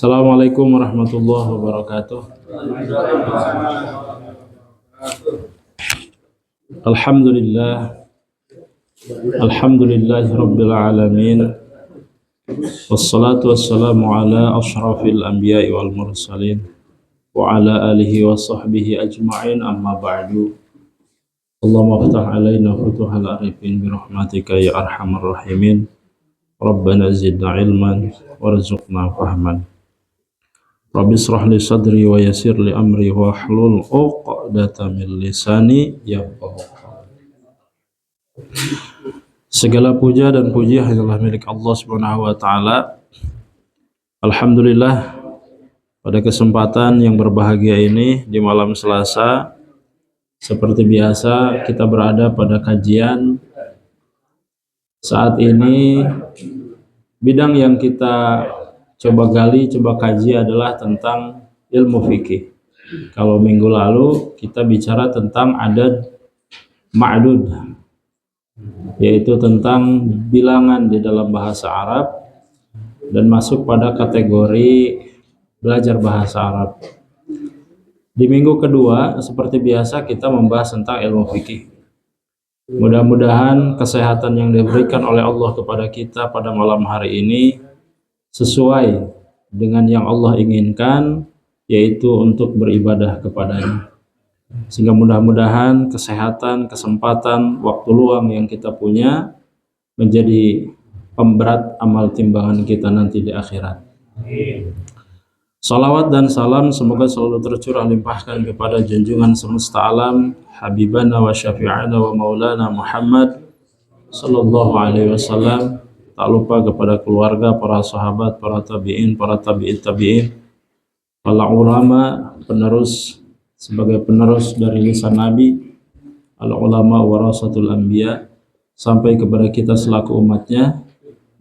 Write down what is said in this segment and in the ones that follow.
Assalamualaikum warahmatullahi wabarakatuh. Alhamdulillah, alhamdulillahi rabbil alamin. Wassalatu wassalamu ala ashrafil anbiya'i wal mursalin wa ala alihi wa sahbihi ajma'in, amma ba'du. Allahumma aftah alaina futuhal arifin birahmatika ya arhamar rahimin. Rabbana zidna ilman warzuqna fahman. Rabbi israh li sadri wa yassir li amri wa hlul 'uqdatam min lisani yafqahu qawli. Segala puja dan puji hanyalah milik Allah Subhanahu wa taala. Alhamdulillah, pada kesempatan yang berbahagia ini di malam Selasa, seperti biasa kita berada pada kajian. Saat ini bidang yang kita coba gali, coba kaji adalah tentang ilmu fikih. Kalau minggu lalu kita bicara tentang adad ma'dud, yaitu tentang bilangan di dalam bahasa Arab dan masuk pada kategori belajar bahasa Arab. Di minggu kedua, seperti biasa kita membahas tentang ilmu fikih. Mudah-mudahan kesehatan yang diberikan oleh Allah kepada kita pada malam hari ini sesuai dengan yang Allah inginkan, yaitu untuk beribadah kepadanya. Sehingga mudah-mudahan kesehatan, kesempatan, waktu luang yang kita punya menjadi pemberat amal timbangan kita nanti di akhirat. Salawat dan salam semoga selalu tercurah limpahkan kepada junjungan semesta alam, habibana wa syafi'ana wa maulana Muhammad sallallahu alaihi wasallam. Tak lupa kepada keluarga, para sahabat, para tabi'in, para tabi'in, para ulama, penerus sebagai penerus dari lisan Nabi, al-ulama warasatul anbiya, sampai kepada kita selaku umatnya.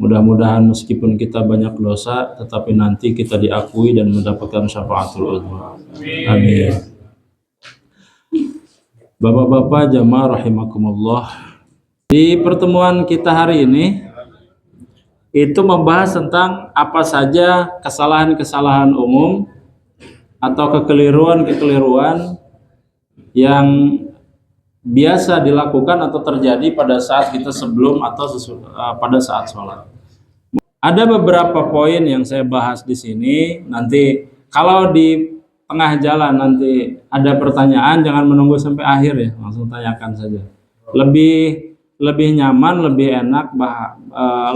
Mudah-mudahan meskipun kita banyak dosa, tetapi nanti kita diakui dan mendapatkan syafaatul uzma. Amin. Bapak-bapak jamaah rahimakumullah, di pertemuan kita hari ini itu membahas tentang apa saja kesalahan-kesalahan umum atau kekeliruan-kekeliruan yang biasa dilakukan atau terjadi pada saat kita sebelum atau pada saat sholat. Ada beberapa poin yang saya bahas di sini. Nanti kalau di tengah jalan nanti ada pertanyaan, jangan menunggu sampai akhir ya, langsung tanyakan saja. Lebih nyaman, lebih enak,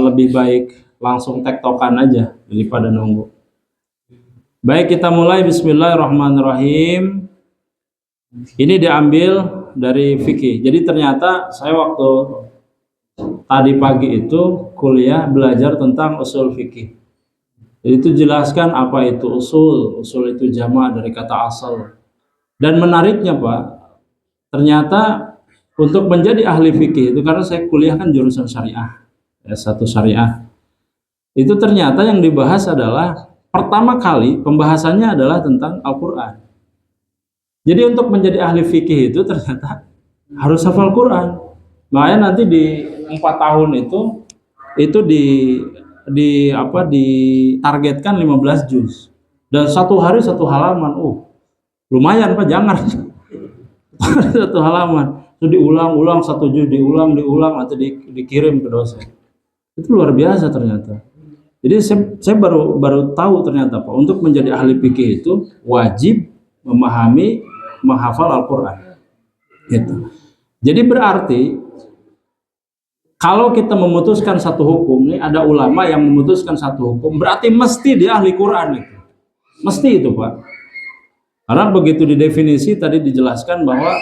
lebih baik langsung tektokan aja daripada nunggu. Baik, kita mulai. Bismillahirrahmanirrahim. Ini diambil dari fikih. Jadi ternyata saya waktu tadi pagi itu kuliah belajar tentang usul fikih. Jadi itu jelaskan apa itu usul. Usul itu jamak dari kata asal. Dan menariknya Pak, ternyata untuk menjadi ahli fikih itu, karena saya kuliah kan jurusan syariah, S1 syariah. Itu ternyata yang dibahas adalah pertama kali pembahasannya adalah tentang Al-Quran. Jadi untuk menjadi ahli fikih itu ternyata harus hafal Quran. Makanya nanti di 4 tahun itu ditargetkan 15 juz. Dan satu hari satu halaman. Lumayan Pak, jangan. Satu halaman. Itu diulang-ulang, 1 juz diulang nanti dikirim ke dosen. Itu luar biasa ternyata. Jadi saya baru tahu ternyata Pak, untuk menjadi ahli fikih itu wajib memahami, menghafal Al-Quran. Gitu. Jadi berarti kalau kita memutuskan satu hukum, nih ada ulama yang memutuskan satu hukum, berarti mesti dia ahli Quran itu. Mesti itu Pak. Karena begitu didefinisi tadi dijelaskan bahwa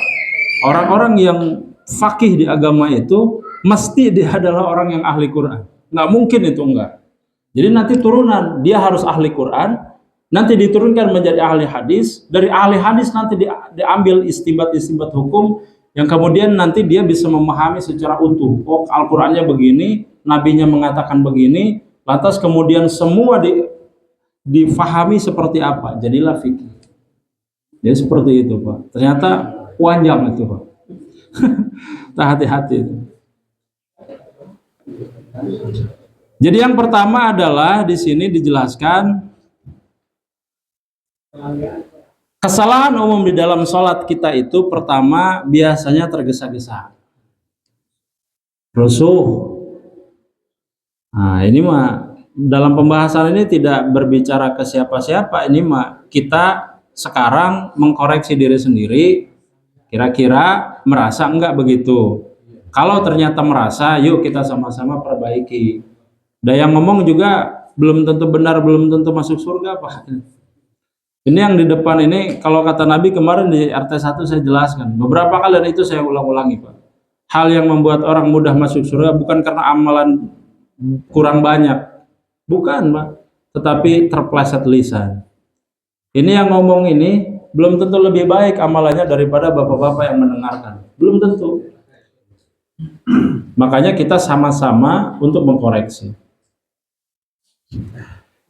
orang-orang yang fakih di agama itu mesti dia adalah orang yang ahli Quran. Nggak mungkin itu enggak. Jadi nanti turunan dia harus ahli Quran, nanti diturunkan menjadi ahli hadis, dari ahli hadis nanti diambil istinbat hukum yang kemudian nanti dia bisa memahami secara utuh. Oh, Al-Qur'annya begini, nabinya mengatakan begini, lantas kemudian semua difahami seperti apa. Jadilah fikih. Jadi seperti itu Pak. Ternyata panjang itu Pak. Hati-hati itu. Jadi yang pertama adalah di sini dijelaskan Kesalahan umum di dalam sholat kita itu pertama biasanya tergesa-gesa, rusuh. Nah, ini mah dalam pembahasan ini tidak berbicara ke siapa-siapa, ini mah kita sekarang mengkoreksi diri sendiri, kira-kira merasa enggak begitu. Kalau ternyata merasa, yuk kita sama-sama perbaiki. Dan yang ngomong juga belum tentu benar, belum tentu masuk surga, Pak. Ini yang di depan ini, kalau kata Nabi kemarin di RT1 saya jelaskan, beberapa kali dan itu saya ulang-ulangi, Pak. Hal yang membuat orang mudah masuk surga bukan karena amalan kurang banyak, bukan, Pak, tetapi terpleset lisan. Ini yang ngomong ini belum tentu lebih baik amalannya daripada bapak-bapak yang mendengarkan, belum tentu. Makanya kita sama-sama untuk mengkoreksi.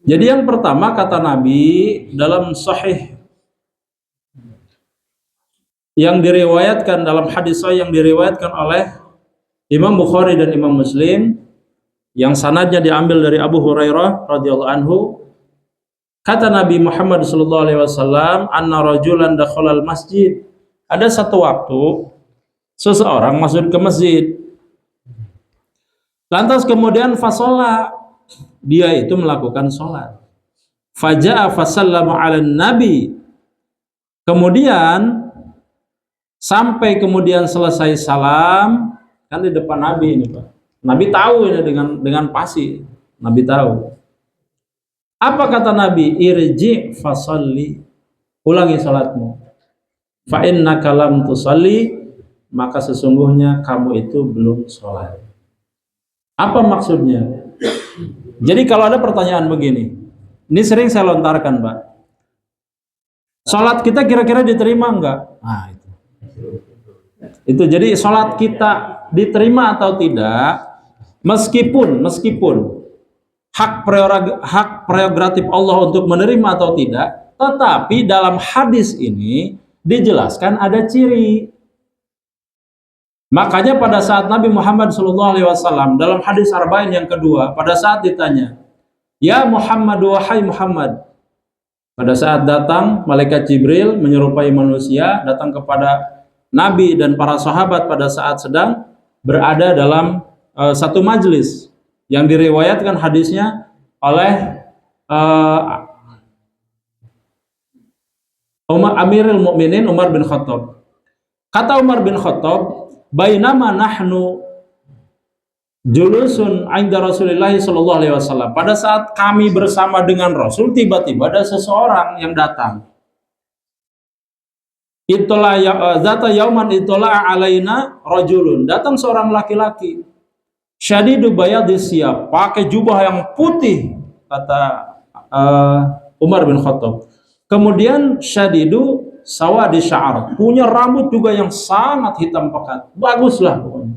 Jadi yang pertama kata Nabi dalam sahih yang diriwayatkan, dalam hadis sahih yang diriwayatkan oleh Imam Bukhari dan Imam Muslim, yang sanadnya diambil dari Abu Hurairah radhiyallahu anhu, kata Nabi Muhammad sallallahu alaihi wasallam, anna rajulan dakhalal masjid. Ada satu waktu seseorang masuk ke masjid. Lantas kemudian fasola, dia itu melakukan sholat. Faja'a fasallama 'alan nabi. Kemudian sampai kemudian selesai salam, kan di depan Nabi ini, Pak. Nabi tahu ini dengan pasti. Nabi tahu. Apa kata Nabi? Irji fasalli. Ulangi salatmu. Fa innaka lam tusalli, maka sesungguhnya kamu itu belum sholat. Apa maksudnya? Jadi kalau ada pertanyaan begini, ini sering saya lontarkan, Pak. Sholat kita kira-kira diterima enggak? Nah, itu jadi sholat kita diterima atau tidak, meskipun hak prerogatif Allah untuk menerima atau tidak, tetapi dalam hadis ini dijelaskan ada ciri. Makanya pada saat Nabi Muhammad SAW dalam hadis Arba'in yang kedua, pada saat ditanya, ya Muhammad, wahai Muhammad, pada saat datang malaikat Jibril menyerupai manusia, datang kepada Nabi dan para sahabat pada saat sedang berada dalam satu majelis yang diriwayatkan hadisnya oleh Amirul Mukminin Umar bin Khattab. Kata Umar bin Khattab, bainama nahnu julusun 'inda Rasulillah sallallahu alaihi wasallam. Pada saat kami bersama dengan Rasul, tiba-tiba ada seseorang yang datang. Itulah zata yauman itulah alaina rajulun. Datang seorang laki-laki. Syadidu bayadis siyab, pakai jubah yang putih, kata Umar bin Khattab. Kemudian syadidu sawadi sya'ar, punya rambut juga yang sangat hitam pekat, baguslah pokoknya.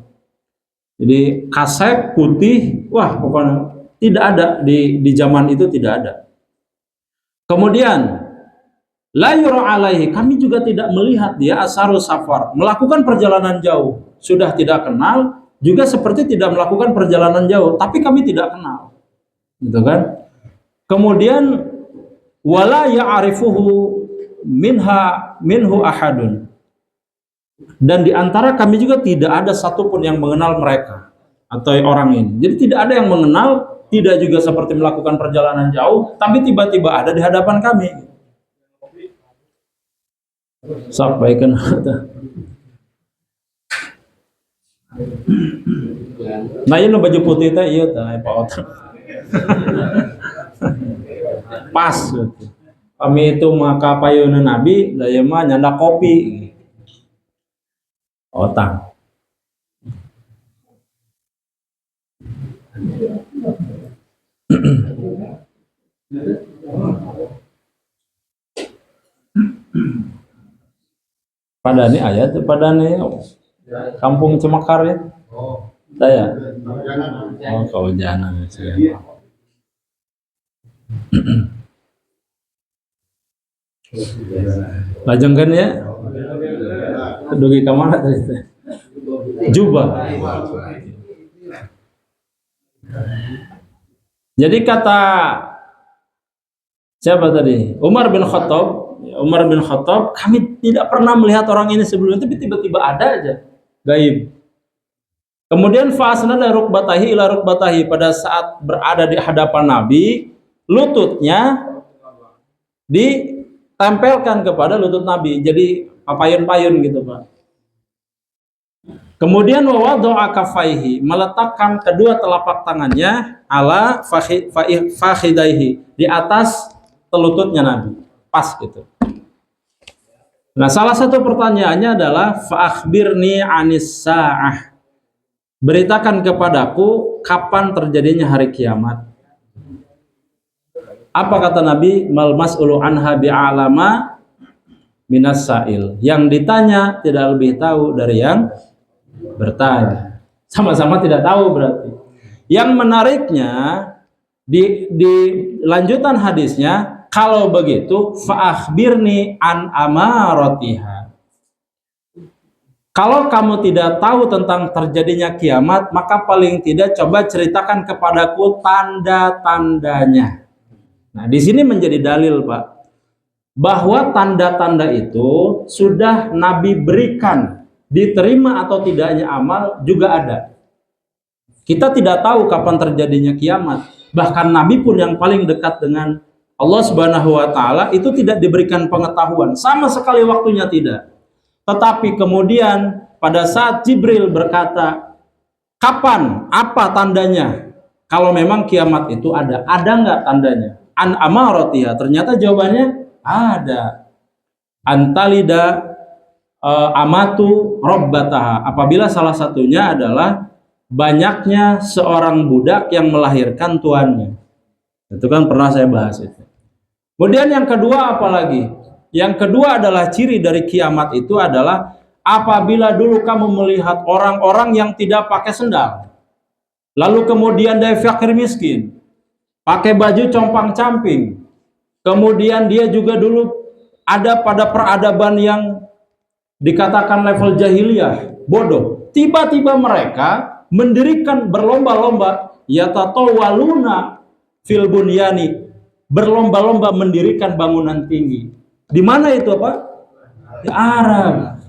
Jadi kasep putih, wah pokoknya tidak ada di zaman itu, tidak ada. Kemudian la yura alaihi, kami juga tidak melihat dia asaru safar, melakukan perjalanan jauh, sudah tidak kenal, juga seperti tidak melakukan perjalanan jauh, tapi kami tidak kenal, gitu kan? Kemudian wala ya'rifuhu minhu ahadun, dan diantara kami juga tidak ada satupun yang mengenal mereka atau orang ini. Jadi tidak ada yang mengenal, tidak juga seperti melakukan perjalanan jauh, tapi tiba-tiba ada di hadapan kami. Sampaikan. Nah ini baju putih teh iya teh Pak. Pas. Kami itu maka payuna Nabi, daya mah nyanda kopi. Otang. Padani ayat, padani kampung Cemakar ya. Saya. Oh, Kaujanan ya. Lajengkan ya. Dugi ka mana tadi? Jubah. Jadi kata Siapa tadi? Umar bin Khattab. Umar bin Khattab, kami tidak pernah melihat orang ini sebelumnya, tapi tiba-tiba ada aja, gaib. Kemudian fasnada rukbatahi ila rukbatahi, pada saat berada di hadapan Nabi, lututnya ditempelkan kepada lutut Nabi, jadi papayun-payun gitu, Pak. Kemudian wawadha'a kaffaihi, meletakkan kedua telapak tangannya ala fakhidaihi, di atas telututnya Nabi, pas gitu. Nah, salah satu pertanyaannya adalah fa'akhbirni anis sa'ah, beritakan kepadaku kapan terjadinya hari kiamat. Apa kata Nabi? Mal mas'ulu anha bi'alama minas sa'il, yang ditanya tidak lebih tahu dari yang bertanya. Sama-sama tidak tahu berarti. Yang menariknya di lanjutan hadisnya, kalau begitu fa'akhbirni an amaratiha, kalau kamu tidak tahu tentang terjadinya kiamat, maka paling tidak coba ceritakan kepadaku tanda-tandanya. Nah, di sini menjadi dalil, Pak, bahwa tanda-tanda itu sudah Nabi berikan. Diterima atau tidaknya amal juga ada. Kita tidak tahu kapan terjadinya kiamat. Bahkan Nabi pun yang paling dekat dengan Allah Subhanahu wa taala itu tidak diberikan pengetahuan, sama sekali waktunya tidak. Tetapi kemudian pada saat Jibril berkata, kapan, apa tandanya? Kalau memang kiamat itu ada nggak tandanya? An amaratiha, ternyata jawabannya ada. Antalida amatu robbataha, apabila salah satunya adalah banyaknya seorang budak yang melahirkan tuannya. Itu kan pernah saya bahas itu. Kemudian yang kedua apa lagi? Yang kedua adalah ciri dari kiamat itu adalah apabila dulu kamu melihat orang-orang yang tidak pakai sendal, lalu kemudian dia fakir miskin, pakai baju compang-camping, kemudian dia juga dulu ada pada peradaban yang dikatakan level jahiliyah, bodoh. Tiba-tiba mereka mendirikan berlomba-lomba, yatatawaluna fil bunyani, berlomba-lomba mendirikan bangunan tinggi. Di mana itu, Pak? Di Arab.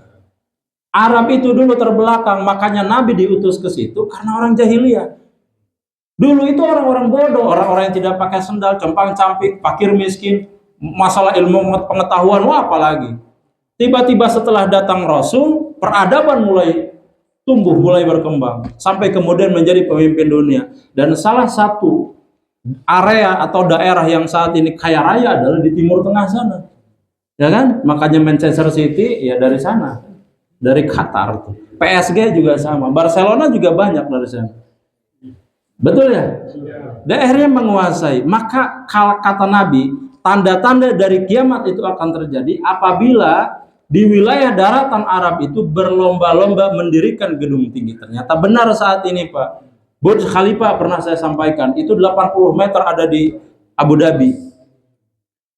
Arab itu dulu terbelakang, makanya Nabi diutus ke situ karena orang jahiliyah. Dulu itu orang-orang bodoh, orang-orang yang tidak pakai sendal, compang-camping, fakir miskin, masalah ilmu pengetahuan, wah apalagi. Tiba-tiba setelah datang Rasul, peradaban mulai tumbuh, mulai berkembang, sampai kemudian menjadi pemimpin dunia. Dan salah satu area atau daerah yang saat ini kaya raya adalah di Timur Tengah sana. Ya kan? Makanya Manchester City ya dari sana, dari Qatar. PSG juga sama, Barcelona juga banyak dari sana. Betul ya? Daerahnya menguasai. Maka kata Nabi, tanda-tanda dari kiamat itu akan terjadi apabila di wilayah daratan Arab itu berlomba-lomba mendirikan gedung tinggi. Ternyata benar saat ini, Pak. Burj Khalifa pernah saya sampaikan, itu 80 meter ada di Abu Dhabi.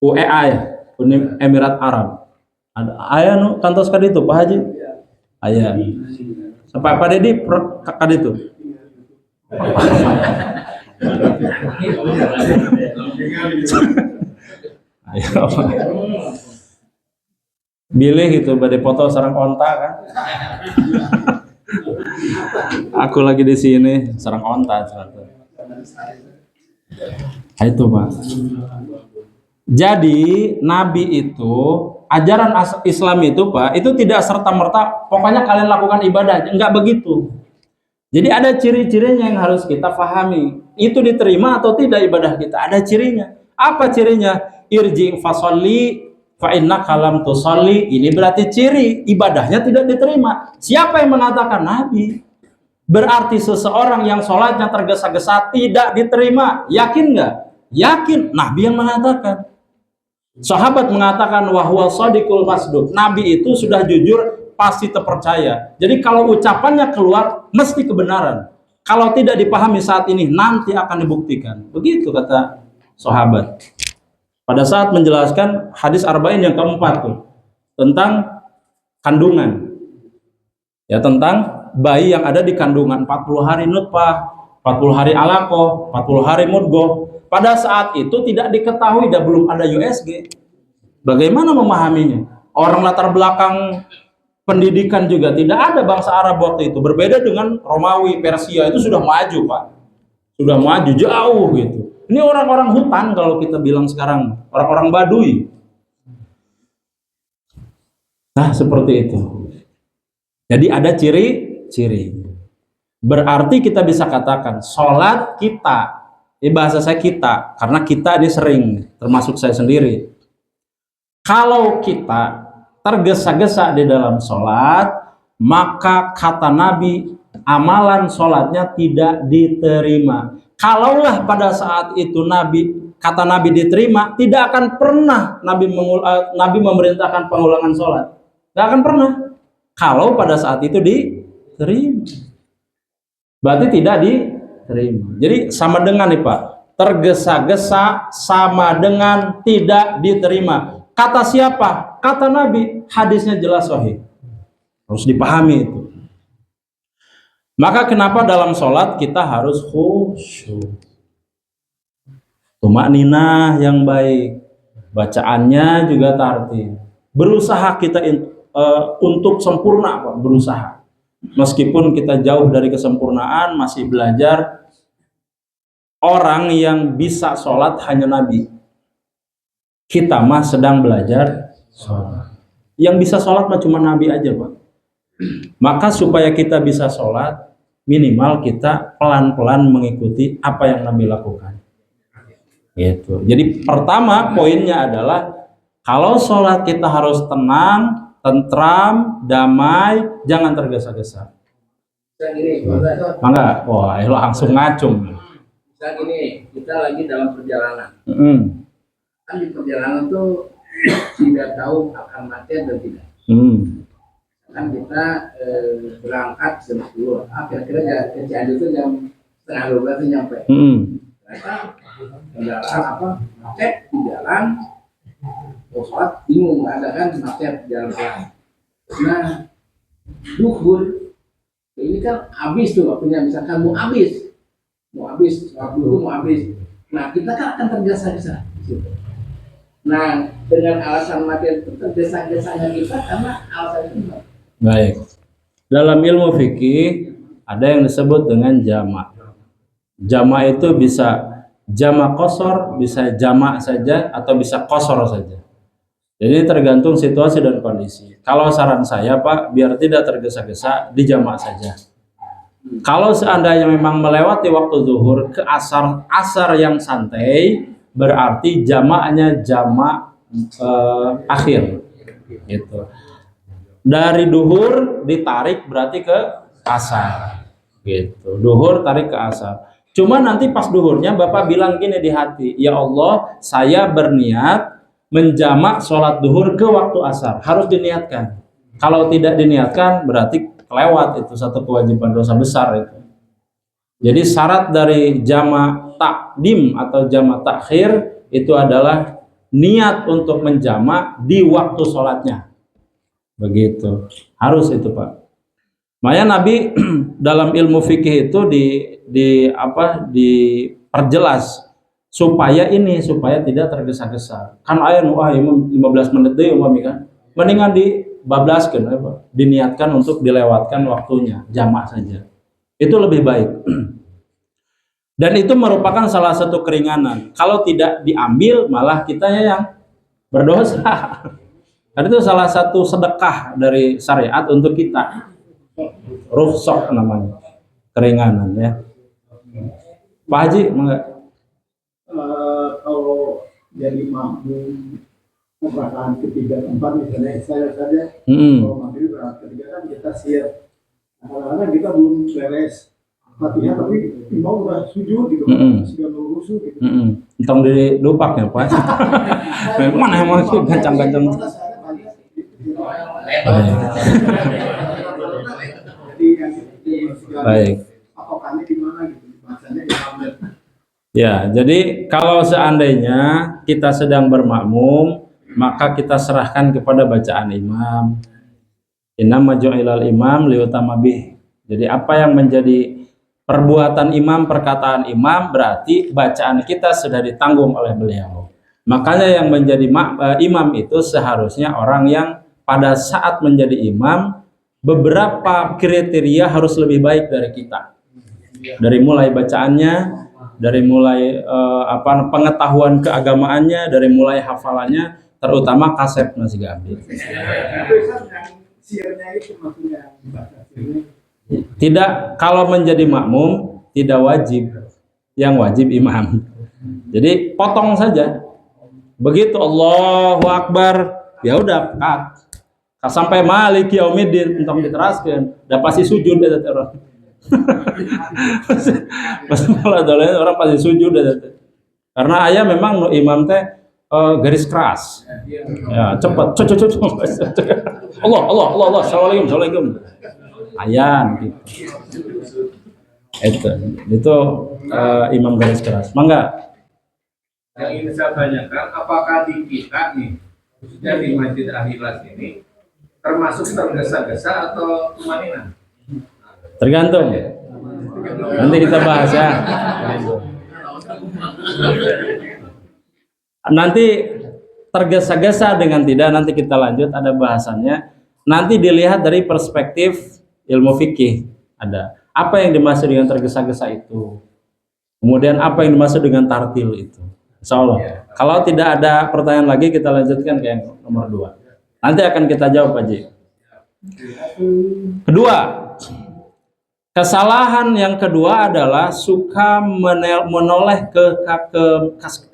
UEA ya, Uni Emirat Arab. Ada ayah nu kantos kali itu, Pak Haji. Ayah. Sampai Pak Dedi kali itu. Ayo. Bilih gitu, badai foto sarang onta kan. Aku lagi di sini sarang onta. Itu, Pak. Jadi Nabi itu, ajaran Islam itu, Pak, itu tidak serta-merta pokoknya kalian lakukan ibadah, enggak begitu. Jadi ada ciri-cirinya yang harus kita pahami. Itu diterima atau tidak ibadah kita, ada cirinya. Apa cirinya? Irji fasolli fa innaka lam tusolli. Ini berarti ciri ibadahnya tidak diterima. Siapa yang mengatakan? Nabi. Berarti seseorang yang sholatnya tergesa-gesa tidak diterima. Yakin nggak? Yakin. Nabi yang mengatakan. Sahabat mengatakan wahwa shadiqul masduq. Nabi itu sudah jujur, pasti terpercaya. Jadi kalau ucapannya keluar mesti kebenaran. Kalau tidak dipahami saat ini nanti akan dibuktikan. Begitu kata sahabat. Pada saat menjelaskan hadis arba'in yang keempat tuh, tentang kandungan. Ya, tentang bayi yang ada di kandungan 40 hari nutfah, 40 hari alaqah, 40 hari mudghah. Pada saat itu tidak diketahui dan belum ada USG. Bagaimana memahaminya? Orang latar belakang pendidikan juga tidak ada bangsa Arab waktu itu. Berbeda dengan Romawi, Persia, itu sudah maju, Pak. Sudah maju jauh gitu. Ini orang-orang hutan kalau kita bilang sekarang, orang-orang Baduy. Nah, seperti itu. Jadi ada ciri-ciri. Berarti kita bisa katakan sholat kita, bahasa saya kita, karena kita ini sering, termasuk saya sendiri. Kalau kita tergesa-gesa di dalam sholat, maka kata Nabi, amalan sholatnya tidak diterima. Kalaulah pada saat itu kata Nabi diterima, tidak akan pernah Nabi memerintahkan pengulangan sholat. Tidak akan pernah. Kalau pada saat itu diterima, berarti tidak diterima. Jadi sama dengan nih Pak, tergesa-gesa sama dengan tidak diterima. Kata siapa? Kata Nabi. Hadisnya jelas sahih. Harus dipahami itu. Maka kenapa dalam sholat kita harus khusyuk, tumakninah yang baik, bacaannya juga tartil. Berusaha kita untuk sempurna, Pak. Berusaha. Meskipun kita jauh dari kesempurnaan, masih belajar. Orang yang bisa sholat hanya Nabi. Kita mah sedang belajar sholat. Yang bisa sholat mah cuma Nabi aja, Pak. Maka supaya kita bisa sholat, minimal kita pelan-pelan mengikuti apa yang Nabi lakukan. Gitu. Jadi pertama poinnya adalah kalau sholat kita harus tenang, tentram, damai, jangan tergesa-gesa. Mangga, wah langsung ngacung. Misalnya gini, kita lagi dalam perjalanan. Kan di perjalanan tuh tidak tahu akan mati atau tidak. Kan kita berangkat jam 10. Kira-kira ke Cianjur itu jam setengah 12 itu nyampe. Ternyata kendaraan macet di jalan. Sholat bingung, nggak ada kan macet jalan pelan. Nah, duhur ini kan habis tuh waktunya, misalkan mau habis waktu itu mau habis. Nah, kita kan akan tergesa-gesa. Nah, dengan alasan mati itu tergesa-gesanya kita karena alasan itu. Baik. Dalam ilmu fikih ada yang disebut dengan jamak. Jamak itu bisa jamak qasar, bisa jamak saja atau bisa qasar saja. Jadi tergantung situasi dan kondisi. Kalau saran saya Pak, biar tidak tergesa-gesa, dijamak saja. Kalau seandainya memang melewati waktu zuhur ke asar yang santai, berarti jamaknya jamak akhir. Gitu. Dari duhur ditarik berarti ke asar. Gitu. Duhur tarik ke asar. Cuma nanti pas duhurnya Bapak bilang gini di hati, ya Allah, saya berniat menjamak sholat duhur ke waktu asar. Harus diniatkan. Kalau tidak diniatkan berarti kelewat, itu satu kewajiban dosa besar itu. Jadi syarat dari jamak takdim atau jamak takhir itu adalah niat untuk menjamak di waktu sholatnya. Begitu. Harus itu Pak. Makanya Nabi dalam ilmu fikih itu diperjelas supaya tidak tergesa-gesa. Kan aya nu 15 menit deui umpami kan. Mendingan dibablaskeun diniatkan untuk dilewatkan waktunya, jamak saja. Itu lebih baik. Dan itu merupakan salah satu keringanan. Kalau tidak diambil malah kitanya yang berdosa. Dan itu salah satu sedekah dari syariat untuk kita. Rukhsah namanya. Keringanan ya. Pak Haji, enggak? Kalau jadi makmum rakaat ketiga keempat misalnya saya saja kalau maghrib rakaat ketiga kan kita siap, kadang-kadang kita belum beres Fatihah tapi imam udah sujud gitu, sudah rusuh gitu. Entong di dupak ya Pak. Mana yang mau gancang-gancang. Baik. Patokannya di mana gitu, bahasanya imam. Ya, jadi kalau seandainya kita sedang bermakmum, maka kita serahkan kepada bacaan imam. Innama ju'ilal imam liutama bih. Jadi apa yang menjadi perbuatan imam, perkataan imam, berarti bacaan kita sudah ditanggung oleh beliau. Makanya yang menjadi imam itu seharusnya orang yang pada saat menjadi imam beberapa kriteria harus lebih baik dari kita. Dari mulai bacaannya, dari mulai pengetahuan keagamaannya, dari mulai hafalannya, terutama kasep masih gambil. Tidak, kalau menjadi makmum tidak wajib, yang wajib imam. Jadi potong saja. Begitu Allahu Akbar, ya udah cut. Sampai Maliki Yaumiddin entong diteraskeun, da pasti sujud da orang. Orang pasti sujud da. Karena aya memang nu imam teh garis keras. Ya, cepat. Allah, assalamualaikum. Ayan gitu. Itu imam garis keras. Mangga. Yang ingin saya tanyakan, apakah di kita nih, khususnya di Masjid Al-Ikhlas ini, termasuk tergesa-gesa atau tumaninan? Tergantung. Nanti kita bahas ya. Nanti tergesa-gesa dengan tidak, nanti kita lanjut, ada bahasannya. Nanti dilihat dari perspektif ilmu fikih. Ada apa yang dimaksud dengan tergesa-gesa itu, kemudian apa yang dimaksud dengan tartil itu. Insya Allah. Kalau tidak ada pertanyaan lagi, kita lanjutkan ke yang nomor 2. Nanti akan kita jawab, Pak Ji. Kedua, kesalahan yang kedua adalah suka menoleh ke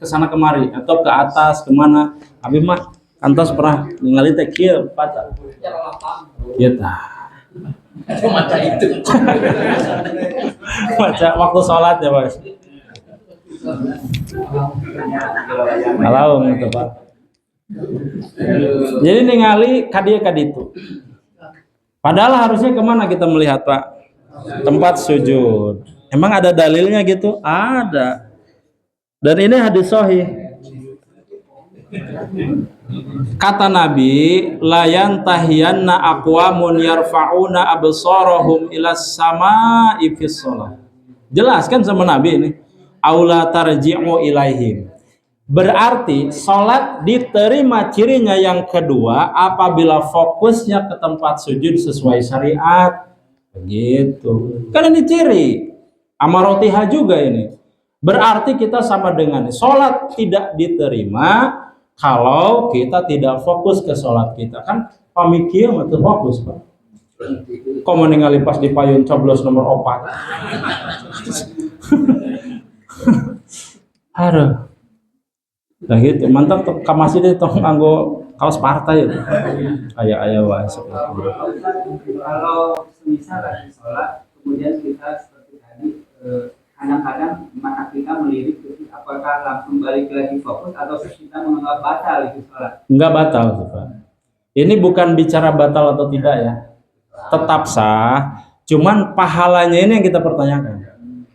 sana kemari atau ke atas kemana. Abi mah kantos pernah ningali teh kieu patah. Gitu. Macam itu. Baca waktu sholat ya, Mas. Kalau gitu, Pak. Jadi ningali kadieu kaditu. Padahal harusnya kemana kita melihat, Pak? Tempat sujud. Emang ada dalilnya gitu? Ada. Dan ini hadis sahih. Kata Nabi, la yantahiyanna aqwamun yarfa'una absarahum ilas sama'i fis shalah. Jelaskan sama Nabi ini. Aula tarji'u ilaihim. Berarti salat diterima cirinya yang kedua apabila fokusnya ke tempat sujud sesuai syariat. Begitu. Kan ini ciri amarotiha juga ini. Berarti kita sama dengan salat tidak diterima kalau kita tidak fokus ke salat kita. Kan pamikir mah fokus, Pak. Komo ningali pas di payun coblos nomor 4. Aduh. Nah gitu, mantap tuh kamasi deh tong anggo kaos partai itu. Aya wae. Kalau semisal lagi sholat, kemudian kita seperti tadi kadang-kadang mata kita melirik, apakah langsung balik lagi fokus atau kita menganggap batal itu sholat? Enggak batal tuh, Pak. Ini bukan bicara batal atau tidak ya. Tetap sah, cuman pahalanya ini yang kita pertanyakan.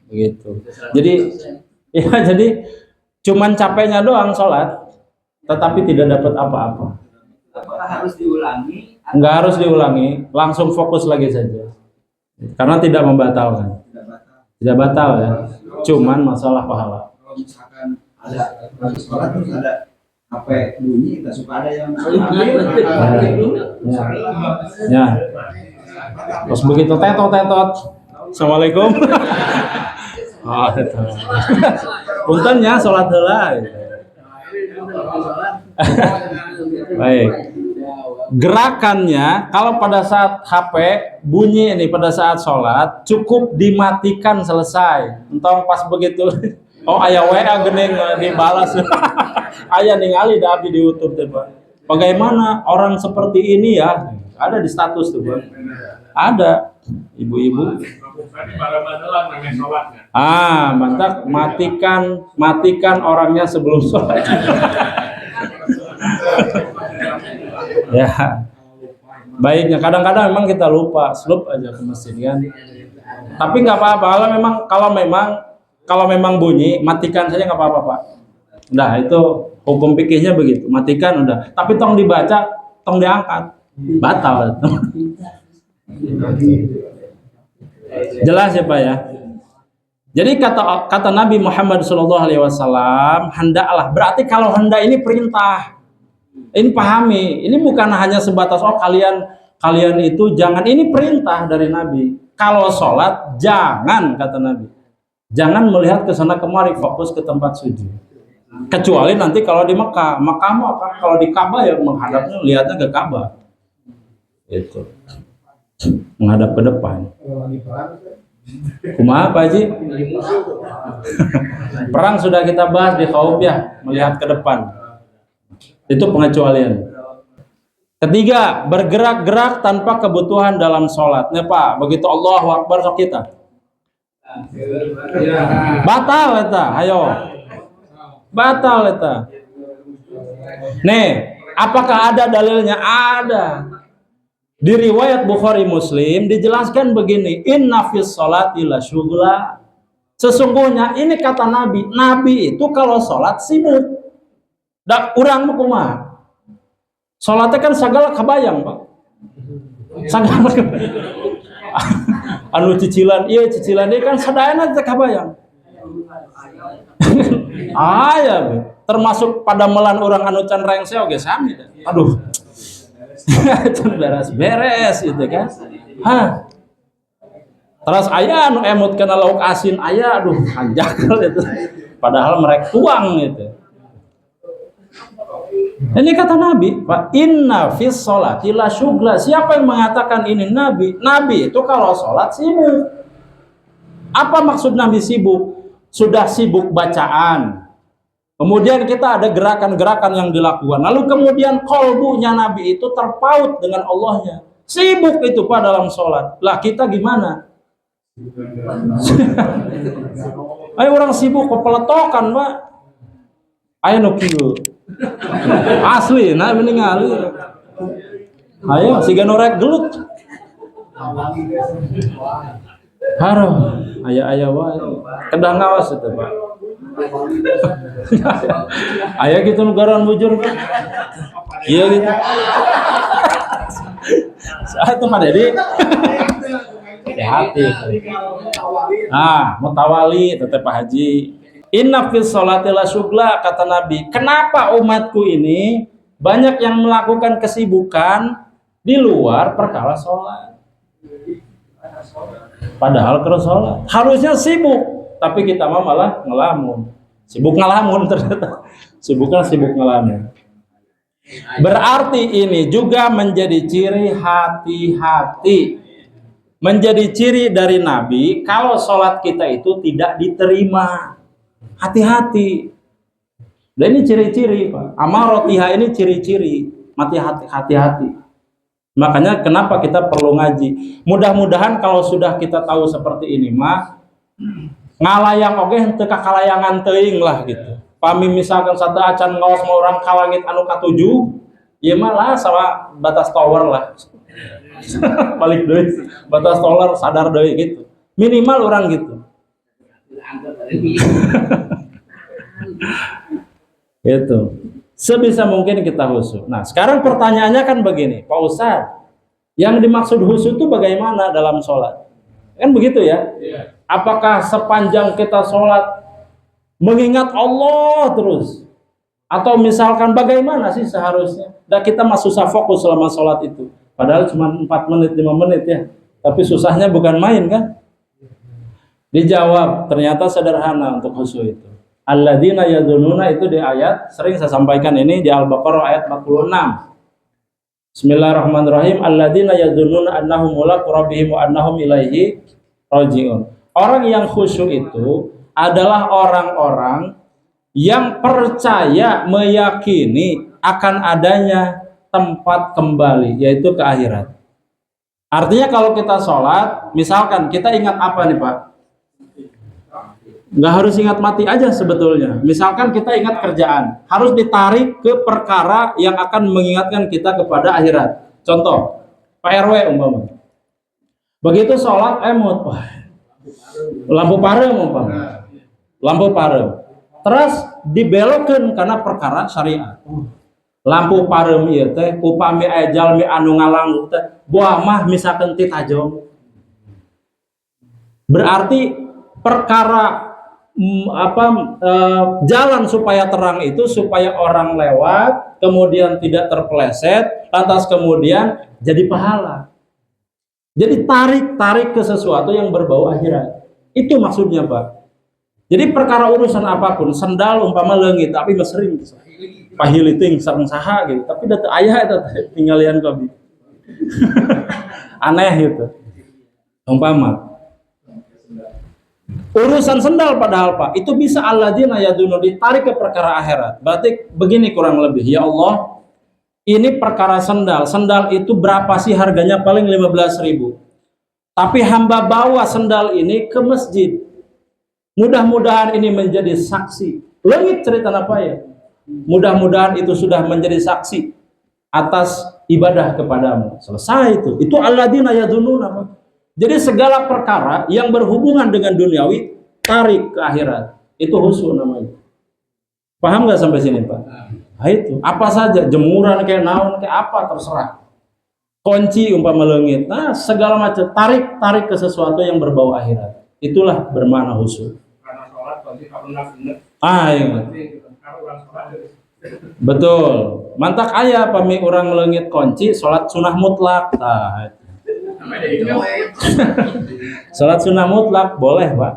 Begitu. Jadi cuman capeknya doang sholat, tetapi tidak dapat apa-apa. Apakah harus diulangi? Enggak harus diulangi, langsung fokus lagi saja. Karena tidak membatalkan. Tidak batal ya. Cuman masalah pahala. Kalau misalkan ada sholat terus ada HP bunyi, kita suka ada yang Ya. Terus begitu tetot. Assalamualaikum. Oh, itu. Puntennya sholat heula. Baik. Gerakannya kalau pada saat HP bunyi ini pada saat sholat cukup dimatikan selesai. Entong pas begitu. Oh aya WA geuning dibalas. Aya ningali da abdi di YouTube teh, Pak. Bagaimana orang seperti ini ya? Ada di status tuh, Pak. Ada ibu-ibu. Mantap, matikan orangnya sebelum sholat. Ya, baiknya kadang-kadang memang kita lupa, slup aja ke masjid kan. Tapi nggak apa-apa, kalau memang bunyi, matikan saja nggak apa-apa, Pak. Udah itu hukum fikihnya begitu, matikan udah. Tapi tong dibaca, tong diangkat, batal. Jelas ya, Pak ya. Jadi kata Nabi Muhammad SAW, hendaklah. Berarti kalau hendak ini perintah. Ini pahami. Ini bukan hanya sebatas kalian itu jangan. Ini perintah dari Nabi. Kalau sholat jangan, kata Nabi. Jangan melihat ke sana kemari, fokus ke tempat sujud. Kecuali nanti kalau di Mekah. Mekah apa? Kalau di Ka'bah ya menghadapnya, lihatnya ke Ka'bah. Itu. Menghadap ke depan. Kumaha Pak Haji? Perang sudah kita bahas di Khauf ya, melihat ke depan. Itu pengecualian. Ketiga, bergerak-gerak tanpa kebutuhan dalam sholat. Nih Pak, begitu Allahu Akbar sok kita. Batal eta, ayo. Batal eta. Nih, apakah ada dalilnya? Ada. Di riwayat Bukhari Muslim dijelaskan begini, inna fis sholati la syughla. Sesungguhnya ini kata Nabi, Nabi itu kalau sholat sibuk. Dak urang mah kumaha? Sholatnya kan segala kabayang, Pak. Segala anu cicilan ieu kan sadayana teh kabayang. Aya termasuk pada melan orang anu can rengse oge sami. Aduh. beres itu kan. Terus ayah anu emut kena lauk asin ayah, aduh hanjakal itu. Padahal mereka tuang itu. Ini kata Nabi, Pak, inna fis sholati la syughla. Siapa yang mengatakan ini Nabi? Nabi itu kalau sholat sibuk. Apa maksud Nabi sibuk? Sudah sibuk bacaan. Kemudian kita ada gerakan-gerakan yang dilakukan. Lalu kemudian kolbunya Nabi itu terpaut dengan Allahnya. Sibuk itu Pak dalam sholat. Lah kita gimana? Ayo orang sibuk kepeletokan Pak. Ayo nukilu. Asli, nah meninggal. Ayo si ganorek gelut. Harum. Ayah wae. Kedah ngawas itu Pak. Ayah gitu negaraan bujur Pak. Iya gitu. Saat itu Pak Dedi. Hati. Mutawali tetap Pak Haji. Inna fis sholati la syughla, kata Nabi. Kenapa umatku ini banyak yang melakukan kesibukan di luar perkara sholat? Padahal terus sholat harusnya sibuk. Tapi kita mah malah ngelamun. Sibuk ngelamun ternyata. Sibuk ngelamun. Berarti ini juga menjadi ciri hati-hati. Menjadi ciri dari Nabi kalau sholat kita itu tidak diterima. Hati-hati. Dan ini ciri-ciri Pak. Amarotiha ini ciri-ciri. Hati-hati. Makanya kenapa kita perlu ngaji. Mudah-mudahan kalau sudah kita tahu seperti ini mah ngalayang oge henteu kakalayangan teuing lah gitu. Pami misalkan satu acan ngaos mau orang kalangit anu ka-7, ieu mah lah sama batas tower lah. Balik deui batas tower sadar deui gitu. Minimal orang gitu. Itu. Sebisa mungkin kita khusyuk. Nah, sekarang pertanyaannya kan begini, Pak Ustadz, yang dimaksud khusyuk itu bagaimana dalam sholat? Kan begitu ya? Apakah sepanjang kita sholat mengingat Allah terus? Atau misalkan bagaimana sih seharusnya? Dan kita mah susah fokus selama sholat itu. Padahal cuma 4 menit, 5 menit ya. Tapi susahnya bukan main kan? Dijawab, ternyata sederhana untuk khusyuk itu. Alladzina yadhununa itu di ayat, sering saya sampaikan ini di Al-Baqarah ayat 46. Bismillahirrahmanirrahim. Alladzina yadhununa annahum mulaqu rabbihim wa annahum ilaihi raji'un. Orang yang khusyuk itu adalah orang-orang yang percaya, meyakini akan adanya tempat kembali, yaitu ke akhirat. Artinya kalau kita sholat, misalkan kita ingat apa nih Pak? Nggak harus ingat mati aja sebetulnya. Misalkan kita ingat kerjaan, harus ditarik ke perkara yang akan mengingatkan kita kepada akhirat. Contoh, Pak RW umpama. Begitu sholat, emot, lampu parem umpama. Lampu parem. Terus dibelokkan karena perkara syariat. Lampu parem ieu teh upami aya jalmi anu ngalang teh buah mah misalkan ti tajam. Berarti perkara jalan supaya terang itu supaya orang lewat kemudian tidak terpeleset, lantas kemudian jadi pahala. Jadi tarik ke sesuatu yang berbau akhirat. Itu maksudnya, Pak. Jadi perkara urusan apapun, sendal umpama leungit tapi mesering pahiliting sareng saha gitu, tapi data ayah eta tinggalian kobi. Aneh gitu. Umpama urusan sendal padahal Pak, itu bisa alladzina yadunu ditarik ke perkara akhirat. Berarti begini kurang lebih, ya Allah, ini perkara sendal. Sendal itu berapa sih harganya? Paling 15.000. Tapi hamba bawa sendal ini ke masjid. Mudah-mudahan ini menjadi saksi. Leungit cerita apa ya? Mudah-mudahan itu sudah menjadi saksi atas ibadah kepadamu. Selesai itu. Itu alladzina yadununa, Pak. Jadi segala perkara yang berhubungan dengan duniawi tarik ke akhirat. Itu khusyuk namanya. Paham nggak sampai sini, Pak? Nah, itu apa saja, jemuran kayak naon kayak apa terserah. Kunci umpama leungit. Nah, segala macam tarik ke sesuatu yang berbau akhirat. Itulah bermakna khusyuk. Karena sholat pasti kalau benar. Iya. Betul. Mantak aya pami orang leungit kunci salat sunah mutlak. Nah, salat sunnah mutlak boleh, Pak.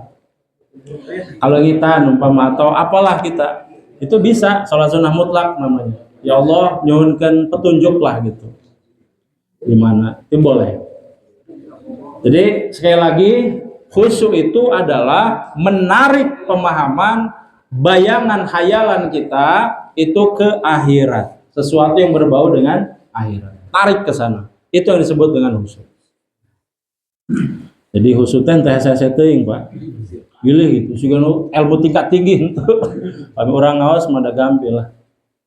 Kalau kita umpama atau apalah kita, itu bisa salat sunnah mutlak namanya. Ya Allah, nyuhunkeun petunjuk lah gitu. Gimana? Itu boleh. Jadi sekali lagi, khusyuk itu adalah menarik pemahaman, bayangan hayalan kita itu ke akhirat. Sesuatu yang berbau dengan akhirat. Tarik ke sana. Itu yang disebut dengan khusyuk. Jadi khusyuknya teh saya teuing, Pak. Gilih gitu, sehingga ilmu tingkat tinggi itu. Kami orang ngawas mada gampil lah.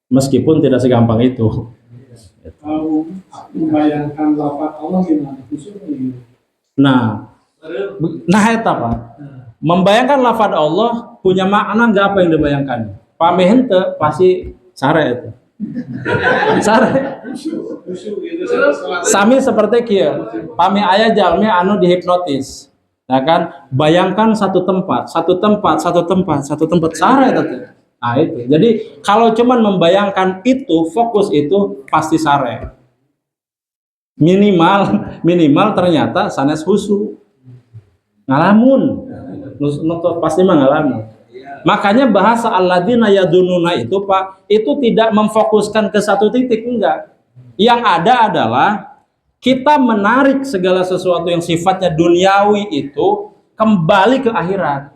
Meskipun tidak segampang itu. Kalau membayangkan lafaz Allah gimana? Khusyuk gimana? Nah eta Pak. Membayangkan lafaz Allah punya makna nggak apa yang dibayangkan? Pameh henteu pasti sare itu. Sare. Sami seperti kieu. Pami aya jalmi anu dihipnotis. Nah kan, bayangkan satu tempat sare tadi. Nah itu. Jadi kalau cuman membayangkan itu, fokus itu pasti sare. Minimal ternyata sanes khusyuk. Ngalamun. Pasti mah ngalamun. Makanya bahasa alladzina yadununa itu, Pak, itu tidak memfokuskan ke satu titik, enggak. Yang ada adalah kita menarik segala sesuatu yang sifatnya duniawi itu kembali ke akhirat.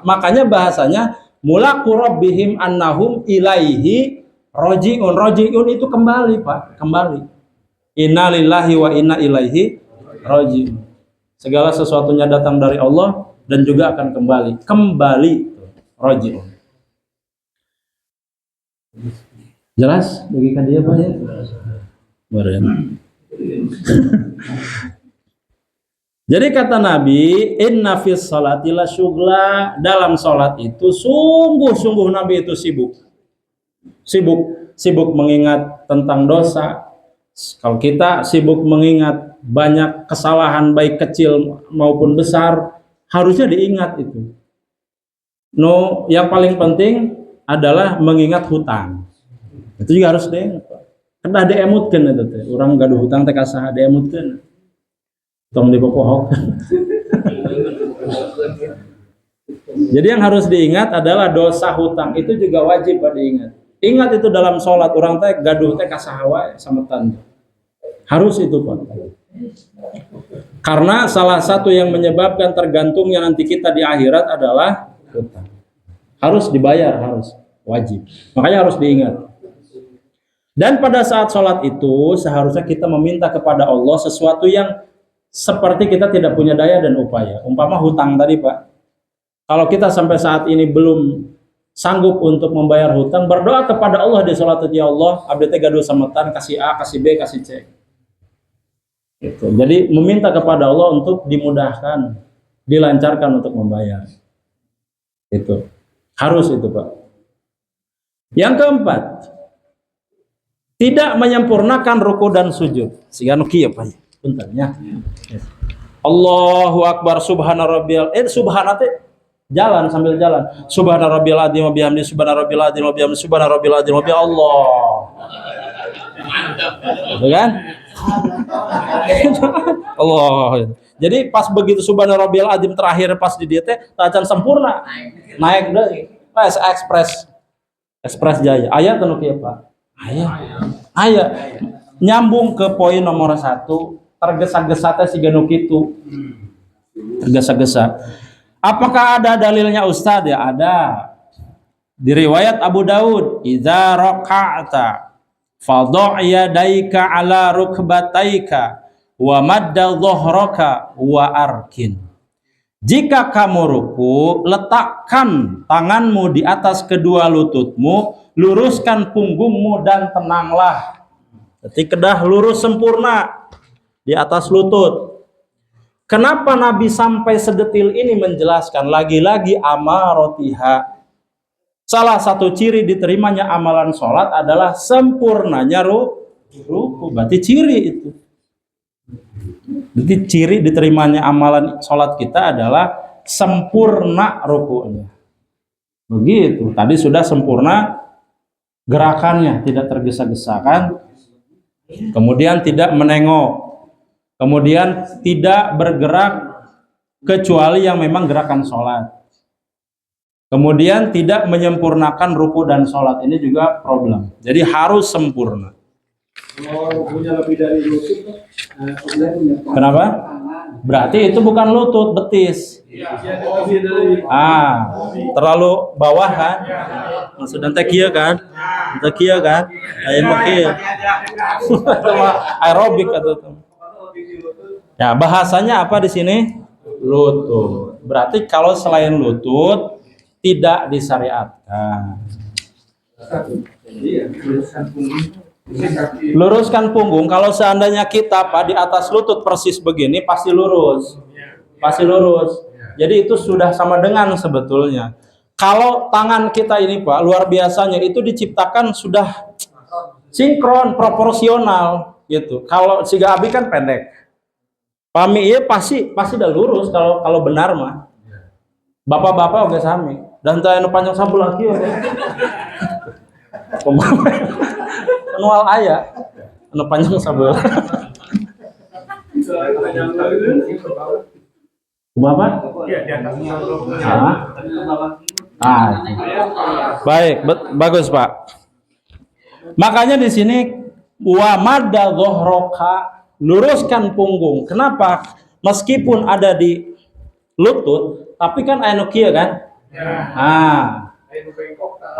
Makanya bahasanya mulaqu rabbihim annahum ilaihi rajiun. Rajiun itu kembali, Pak, kembali. Inna lillahi wa inna ilaihi rajiun. Segala sesuatunya datang dari Allah dan juga akan kembali rajiun. Jelas bagikan dia, Pak ya? Beren. Jadi kata Nabi, inna fis salati la syughla, dalam salat itu sungguh-sungguh Nabi itu sibuk mengingat tentang dosa. Kalau kita sibuk mengingat banyak kesalahan baik kecil maupun besar, harusnya diingat itu. Yang paling penting adalah mengingat hutang. Itu juga harus diingat, Pak. Kedah diemutkeun eta teh. Urang gaduh hutang teh ka saha diemutkeun. Tong dipopohok. Jadi yang harus diingat adalah dosa hutang itu juga wajib Pak diingat. Ingat itu dalam sholat, orang teh gaduh teh ka saha wae sametan. Harus itu, Pak. Karena salah satu yang menyebabkan tergantungnya nanti kita di akhirat adalah hutang. Harus dibayar, harus wajib. Makanya harus diingat. Dan pada saat sholat itu seharusnya kita meminta kepada Allah sesuatu yang seperti kita tidak punya daya dan upaya. Umpama hutang tadi, Pak. Kalau kita sampai saat ini belum sanggup untuk membayar hutang, berdoa kepada Allah di sholat itu, ya Allah, abdi teh gaduh sametan, kasih A, kasih B, kasih C. Gitu. Jadi meminta kepada Allah untuk dimudahkan, dilancarkan untuk membayar. Itu harus itu, Pak. Yang keempat, tidak menyempurnakan ruku dan sujud. Sehingga kieu Pak. Bentar ya. Allahu Akbar subhana rabbiyal subhana teh jalan sambil jalan. Subhana rabbil adzim wa bihamdi, subhana rabbil adzim wa bihamdi, subhana rabbil adzim wa bihamdi, Allah. Gitu kan? Allah. Jadi pas begitu subhana rabbil adzim terakhir pas di dia teh tacan sempurna. Naik deui. Pas Express Jaya. Aya teh nu kieu, Pak. Aya. Nyambung ke poin nomor 1, tergesa-gesa teh siga nu kitu. Tergesa-gesa. Apakah ada dalilnya Ustadz? Ya ada. Di riwayat Abu Daud, idza raka'ta fadha' yadaika ala rukbataika wa madda dhahraka wa arkin. Jika kamu ruku, letakkan tanganmu di atas kedua lututmu, luruskan punggungmu dan tenanglah. Jadi kedah lurus sempurna di atas lutut. Kenapa Nabi sampai sedetil ini menjelaskan? Lagi-lagi amarotiha. Salah satu ciri diterimanya amalan sholat adalah sempurnanya ruku. Berarti ciri itu. Berarti ciri diterimanya amalan sholat kita adalah sempurna rukunya. Begitu. Tadi sudah sempurna gerakannya, tidak tergesa-gesa kan? Kemudian tidak menengok. Kemudian tidak bergerak kecuali yang memang gerakan sholat. Kemudian tidak menyempurnakan ruku dan sholat. Ini juga problem. Jadi harus sempurna. Kalau punya lebih dari lutut, Kenapa? Berarti itu bukan lutut, betis. Terlalu bawah kan? Maksudnya teh kieu kan? Teh kieu kan? Aya mah kieu. Aerobik atau ya, bahasanya apa di sini? Lutut. Berarti kalau selain lutut tidak disyariatkan. Luruskan punggung. Kalau seandainya kita Pak di atas lutut persis begini pasti lurus. Pasti lurus. Jadi itu sudah sama dengan sebetulnya. Kalau tangan kita ini Pak luar biasanya itu diciptakan sudah sinkron, proporsional gitu. Kalau siga abi kan pendek. Pami iya pasti udah lurus kalau benar mah. Bapak-bapak oke sami. Dan teu anu panjang sabelah kieu. Manual aya anu panjang sabelah. Bapak? Baik, bagus Pak. Makanya di sini wa madda dhahraka, luruskan punggung. Kenapa? Meskipun ada di lutut, tapi kan anu kieu kan?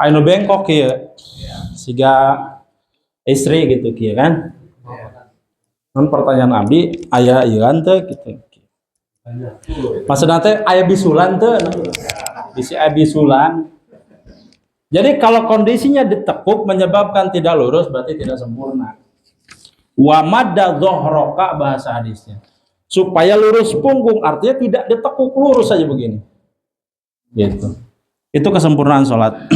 Anu bengkok kieu. Siga istri gitu kieu kan? Kan pertanyaan abdi aya ieu kan teh gitu. Maksudna teh aya bisulan teh? Bisi aya bisulan. Jadi kalau kondisinya ditekuk menyebabkan tidak lurus berarti tidak sempurna. Wa madda dhahraka bahasa hadisnya. Supaya lurus punggung artinya tidak ditekuk, lurus saja begini. Gitu. Itu kesempurnaan sholat.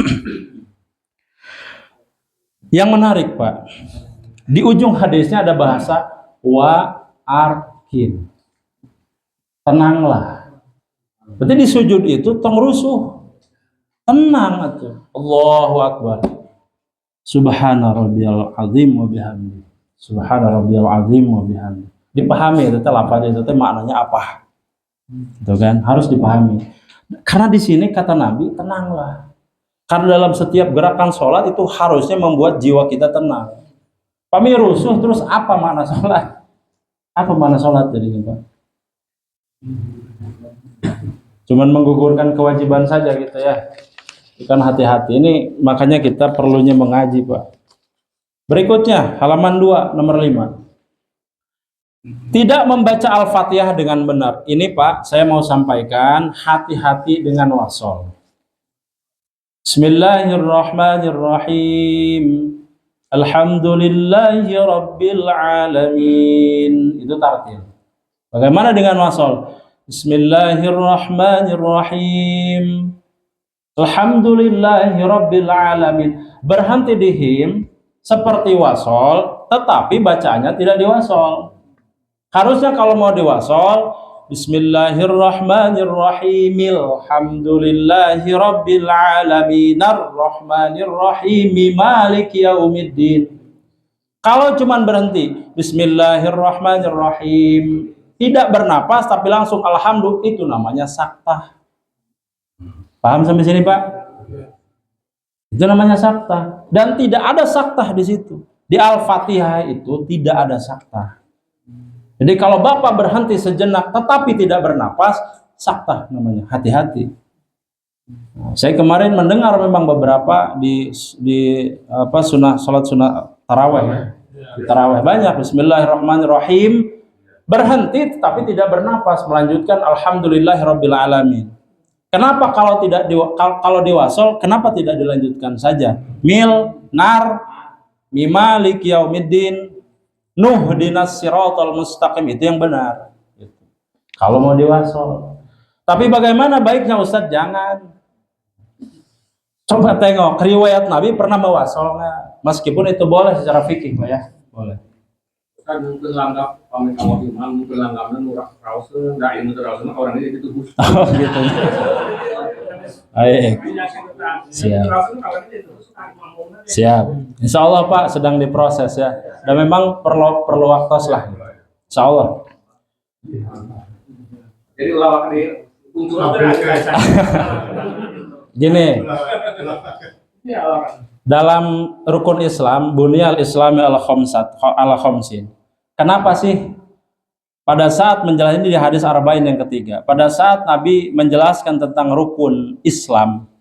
Yang menarik Pak, di ujung hadisnya ada bahasa wa arkin. Tenanglah. Berarti di sujud itu tong rusuh. Tenang atuh. Allahu Akbar. Subhana rabbiyal azim wa bihamdi. Subhana rabbiyal azim wa bihamdi. Dipahami itu teh lafaz itu teh maknanya apa? Gitu kan? Harus dipahami. Karena di sini kata Nabi, tenanglah. Karena dalam setiap gerakan sholat itu harusnya membuat jiwa kita tenang. Pami rusuh terus apa makna sholat? Apa makna sholat jadinya Pak? Cuman menggugurkan kewajiban saja gitu ya. Bukan hati-hati. Ini makanya kita perlunya mengaji Pak. Berikutnya halaman 2 nomor 5. Tidak membaca Al-Fatihah dengan benar. Ini Pak, saya mau sampaikan, hati-hati dengan wasol. Bismillahirrahmanirrahim. Alhamdulillahi rabbil alamin. Itu tartil. Bagaimana dengan wasol? Bismillahirrahmanirrahim. Alhamdulillahi rabbil alamin. Berhenti di him seperti wasol, tetapi bacaannya tidak diwasol. Harusnya kalau mau diwasol, Bismillahirrahmanirrahim. Alhamdulillahi rabbil alamin arrahmanirrahim maliki yaumiddin. Kalau cuman berhenti Bismillahirrahmanirrahim, tidak bernapas tapi langsung alhamdulillah, itu namanya saktah. Paham sampai sini, Pak? Itu namanya saktah. Dan tidak ada saktah di situ. Di Al-Fatihah itu tidak ada saktah. Jadi kalau Bapak berhenti sejenak tetapi tidak bernapas, saktah namanya. Hati-hati. Nah, saya kemarin mendengar memang beberapa di salat sunah tarawih ya. Di tarawih banyak Bismillahirrahmanirrahim, berhenti tetapi tidak bernapas, melanjutkan Alhamdulillahirabbil alamin. Kenapa kalau di wasol kenapa tidak dilanjutkan saja? Mil, nar, mimalik yaumiddin, nuhdinas siratal mustaqim, itu yang benar. Kalau mau diwasol. Tapi bagaimana baiknya Ustadz? Jangan. Coba tengok riwayat Nabi pernah mewasol nggak? Meskipun itu boleh secara fikih, Pak ya. Boleh. Kan mungkin langgap pamit awal imam, mungkin langgapnya murah rausen, nggak ilmu terausen orang ini itu bus. Oh gitu. Baik. Siap. Siap. Insya Allah Pak sedang diproses ya. Dan memang perlu waktu lah. Insya Allah. Jadi lawak di unsur Gini. Dalam rukun Islam, bunyal Islami ala khamsin. Kenapa sih pada saat menjelaskan ini di hadis Arba'in yang ketiga, pada saat Nabi menjelaskan tentang rukun Islam,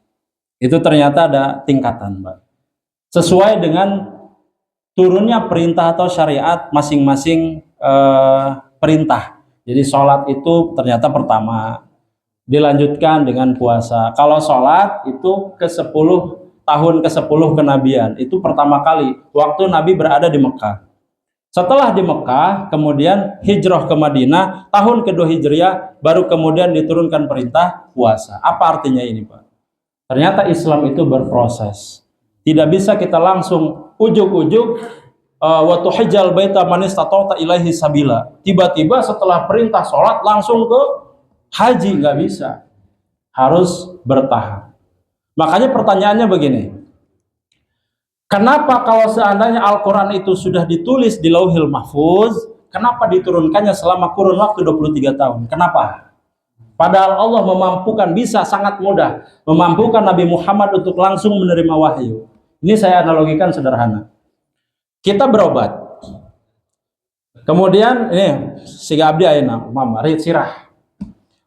itu ternyata ada tingkatan, Pak. Sesuai dengan turunnya perintah atau syariat masing-masing perintah. Jadi sholat itu ternyata pertama, dilanjutkan dengan puasa. Kalau sholat itu tahun ke-10 kenabian, itu pertama kali waktu Nabi berada di Mekah. Setelah di Mekah, kemudian hijrah ke Madinah, tahun kedua Hijriah, baru kemudian diturunkan perintah puasa. Apa artinya ini, Pak? Ternyata Islam itu berproses. Tidak bisa kita langsung ujuk-ujuk wa tuhijjal baita man istata'ta ilaihi sabila. Tiba-tiba setelah perintah sholat langsung ke haji, nggak bisa. Harus bertahap. Makanya pertanyaannya begini. Kenapa kalau seandainya Al-Quran itu sudah ditulis di Lauhil Mahfuz, kenapa diturunkannya selama kurun waktu 23 tahun? Kenapa? Padahal Allah memampukan, bisa sangat mudah, memampukan Nabi Muhammad untuk langsung menerima wahyu. Ini saya analogikan sederhana. Kita berobat. Kemudian, ini, si Abdi Aina, Mama, rit sirah.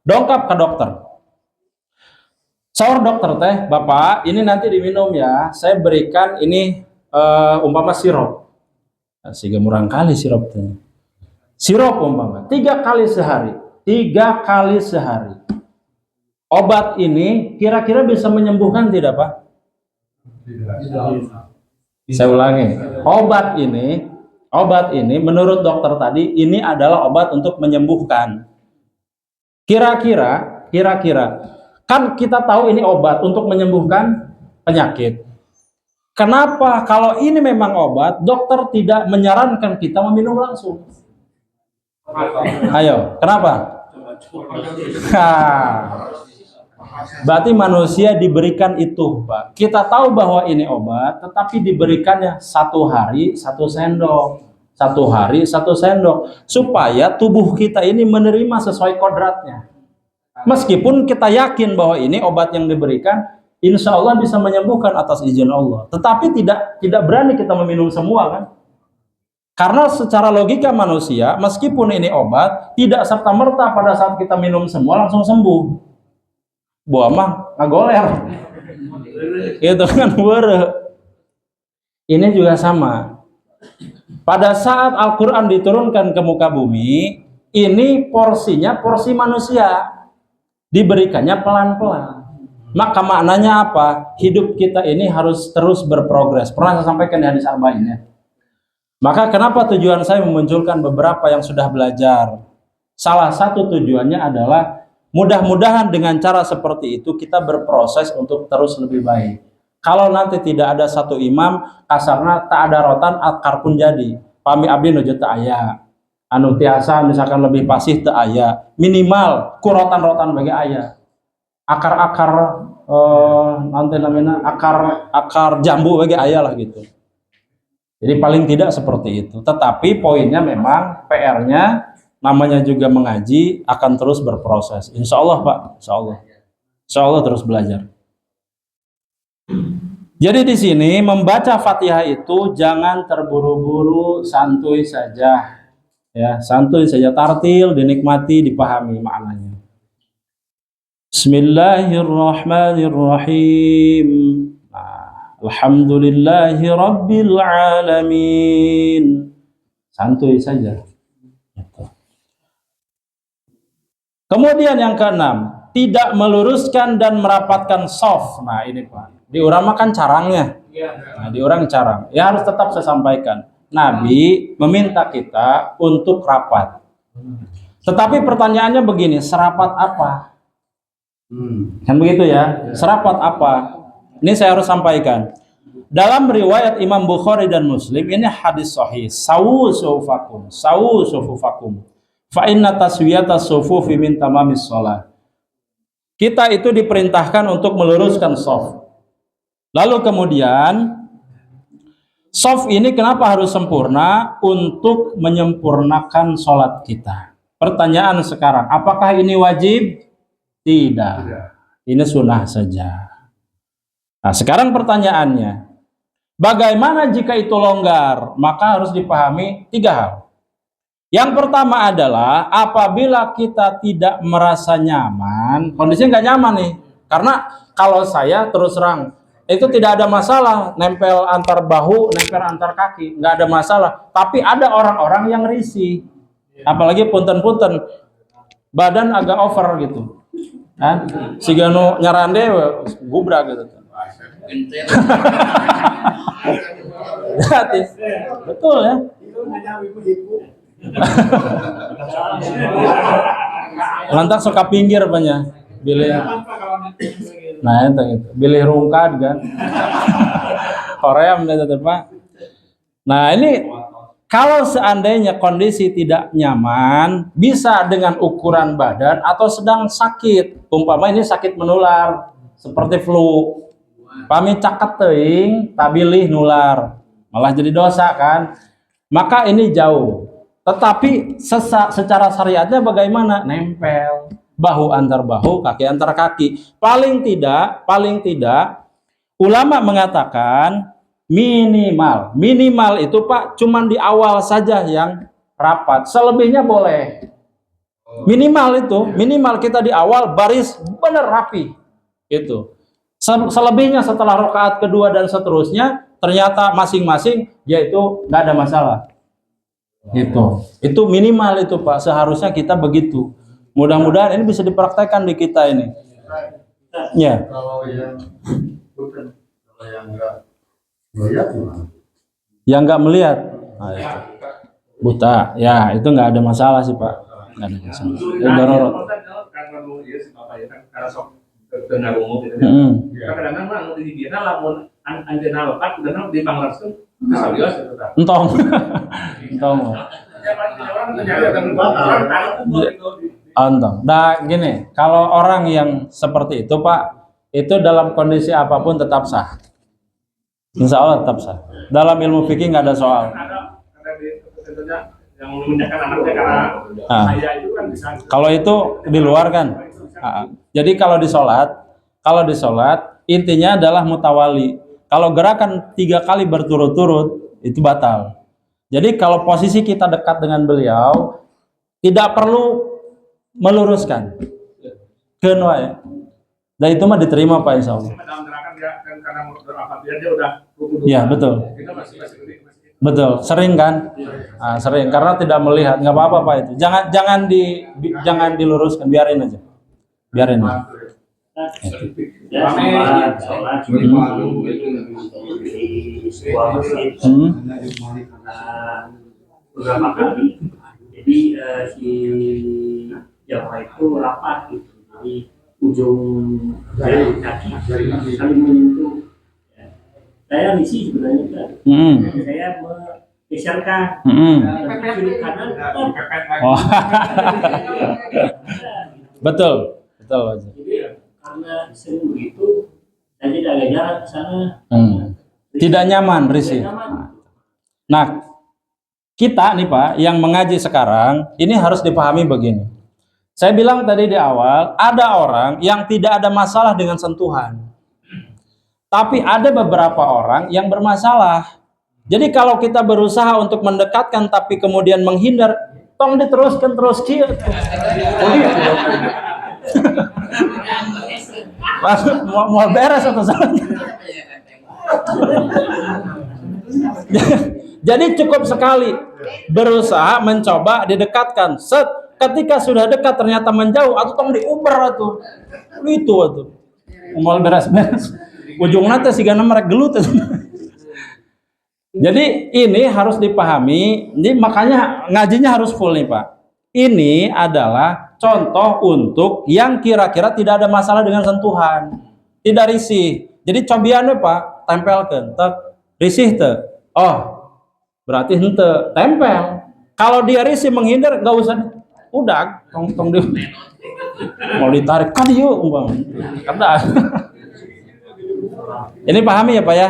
Dongkap ke dokter. Saur dokter teh, Bapak, ini nanti diminum ya. Saya berikan ini umpama sirup. Sehingga murang kali sirup teh. Sirup umpama 3 kali sehari. 3 kali sehari. Obat ini kira-kira bisa menyembuhkan tidak, Pak? Saya ulangi. Obat ini menurut dokter tadi ini adalah obat untuk menyembuhkan. Kira-kira kan kita tahu ini obat untuk menyembuhkan penyakit. Kenapa kalau ini memang obat, dokter tidak menyarankan kita meminum langsung? Ayo, kenapa? Berarti manusia diberikan itu, Pak. Kita tahu bahwa ini obat, tetapi diberikannya 1 hari 1 sendok, 1 hari 1 sendok, supaya tubuh kita ini menerima sesuai kodratnya. Meskipun kita yakin bahwa ini obat yang diberikan, insya Allah bisa menyembuhkan atas izin Allah. Tetapi tidak berani kita meminum semua kan? Karena secara logika manusia, meskipun ini obat, tidak serta-merta pada saat kita minum semua langsung sembuh. Buah mah ngagoler. Itu kan Ini juga sama. Pada saat Al-Quran diturunkan ke muka bumi, ini porsinya porsi manusia. Diberikannya pelan-pelan. Maka maknanya apa? Hidup kita ini harus terus berprogres. Pernah saya sampaikan di hadis Arba'in ya. Maka kenapa tujuan saya memunculkan beberapa yang sudah belajar? Salah satu tujuannya adalah mudah-mudahan dengan cara seperti itu kita berproses untuk terus lebih baik. Kalau nanti tidak ada satu imam, kasarna tak ada rotan akar pun jadi. Pami abdi nuju ta'aya. anu tiasa misalkan lebih pasih teu aya, minimal kurotan-rotan bagi aya. Akar-akar nanti namanya akar jambu bagi aya lah gitu. Jadi paling tidak seperti itu. Tetapi poinnya memang PR-nya namanya juga mengaji akan terus berproses. Insya Allah Pak, insya Allah. Insya Allah terus belajar. Jadi di sini membaca Fatihah itu jangan terburu-buru, santuy saja. Ya, santuy saja, tartil, dinikmati, dipahami maknanya. Bismillahirrahmanirrahim. Alhamdulillahi rabbil alamin. Santuy saja. Kemudian yang keenam, tidak meluruskan dan merapatkan shaf. Nah ini Pak, diuramakan carangnya. Nah diurang carang. Ya harus tetap saya sampaikan. Nabi meminta kita untuk rapat. Tetapi pertanyaannya begini, serapat apa? Kan begitu ya, serapat apa? Ini saya harus sampaikan. Dalam riwayat Imam Bukhari dan Muslim, ini hadis sahih. Sawu sufufakum, fa inna taswiyata sufufi min tamamis shalah. Kita itu diperintahkan untuk meluruskan shaf. Lalu kemudian shaf ini kenapa harus sempurna? Untuk menyempurnakan sholat kita. Pertanyaan sekarang, apakah ini wajib? Tidak. Ini sunnah saja. Nah sekarang pertanyaannya, bagaimana jika itu longgar? Maka harus dipahami 3 hal. Yang pertama adalah apabila kita tidak merasa nyaman, kondisinya nggak nyaman nih. Karena kalau saya terus terang, itu tidak ada masalah nempel antar bahu, nempel antar kaki, nggak ada masalah. Tapi ada orang-orang yang risih, apalagi punten-punten, badan agak over gitu, kan? Si Gano nyarande gubra gitu. Betul ya. Lantak suka pinggir banyak, bilih. Nah itu, bilih rungkad kan. Korea menurut Pak. Nah ini kalau seandainya kondisi tidak nyaman, bisa dengan ukuran badan atau sedang sakit. Umpama ini sakit menular, seperti flu. Pami caket teuing, tabilih nular, malah jadi dosa kan. Maka ini jauh. Tetapi secara syariatnya bagaimana? Nempel bahu antar bahu, kaki antar kaki. Paling tidak ulama mengatakan minimal itu Pak cuman di awal saja yang rapat. Selebihnya boleh. Minimal kita di awal baris benar rapi. Itu. Selebihnya setelah rakaat kedua dan seterusnya ternyata masing-masing yaitu nggak ada masalah. Itu minimal itu Pak, seharusnya kita begitu. Mudah-mudahan ini bisa dipraktekkan di kita ini. Ya. Kalau yang nggak melihat gimana? Yang nggak melihat, nah, itu. Buta, ya itu nggak ada masalah sih Pak. Nggak ada masalah. Darurot. Kadang-kadang di dia lamun anjeunna lepat dan di panglarsung serius itu tah. Entong. Entong. Nah gini, kalau orang yang seperti itu Pak, itu dalam kondisi apapun tetap sah. Insya Allah tetap sah. Dalam ilmu fikih nggak ada soal. Yang memindahkan anaknya karena saya itu kan bisa. Kalau itu di luar kan. Jadi kalau di sholat intinya adalah mutawali. Kalau gerakan 3 kali berturut-turut itu batal. Jadi kalau posisi kita dekat dengan beliau tidak perlu meluruskan. Kenwa ya. Dan itu mah diterima Pak insya Allah. Ya betul. Betul, sering kan? Nah, sering karena tidak melihat, nggak apa-apa Pak itu. Jangan diluruskan, biarin aja. Biarin. Beberapa kali, jadi si Jawa itu rapat gitu, jadi ujung jari kaki saling menyentuh. Saya misi sebenarnya kan, saya geserkan. Kiri kanan, Oh. Betul Wajib. jadi karena sering begitu, saya jadi agak jalan ke sana. Tidak nyaman, risih. Nah, kita nih Pak, yang mengaji sekarang, ini harus dipahami begini. Saya bilang tadi di awal, ada orang yang tidak ada masalah dengan sentuhan. Tapi ada beberapa orang yang bermasalah. Jadi kalau kita berusaha untuk mendekatkan tapi kemudian menghindar, tong diteruskan terus kieu. Mau beres atau salah? Jadi cukup sekali berusaha mencoba didekatkan. Ketika sudah dekat ternyata menjauh atau tong diuber atuh. Itu atuh. Mau beres-beres. Ujungnya teh sigana merek gelut. Jadi ini harus dipahami. Ini makanya ngajinya harus full nih Pak. Ini adalah contoh untuk yang kira-kira tidak ada masalah dengan sentuhan. Tidak risih. Jadi cobiannya Pak, tempelkan. Risih teh. Oh, berarti hente tempel. Kalau dia risih menghindar nggak usah, udah tong dia mau ditarik kan yuk karena ini pahami ya Pak ya.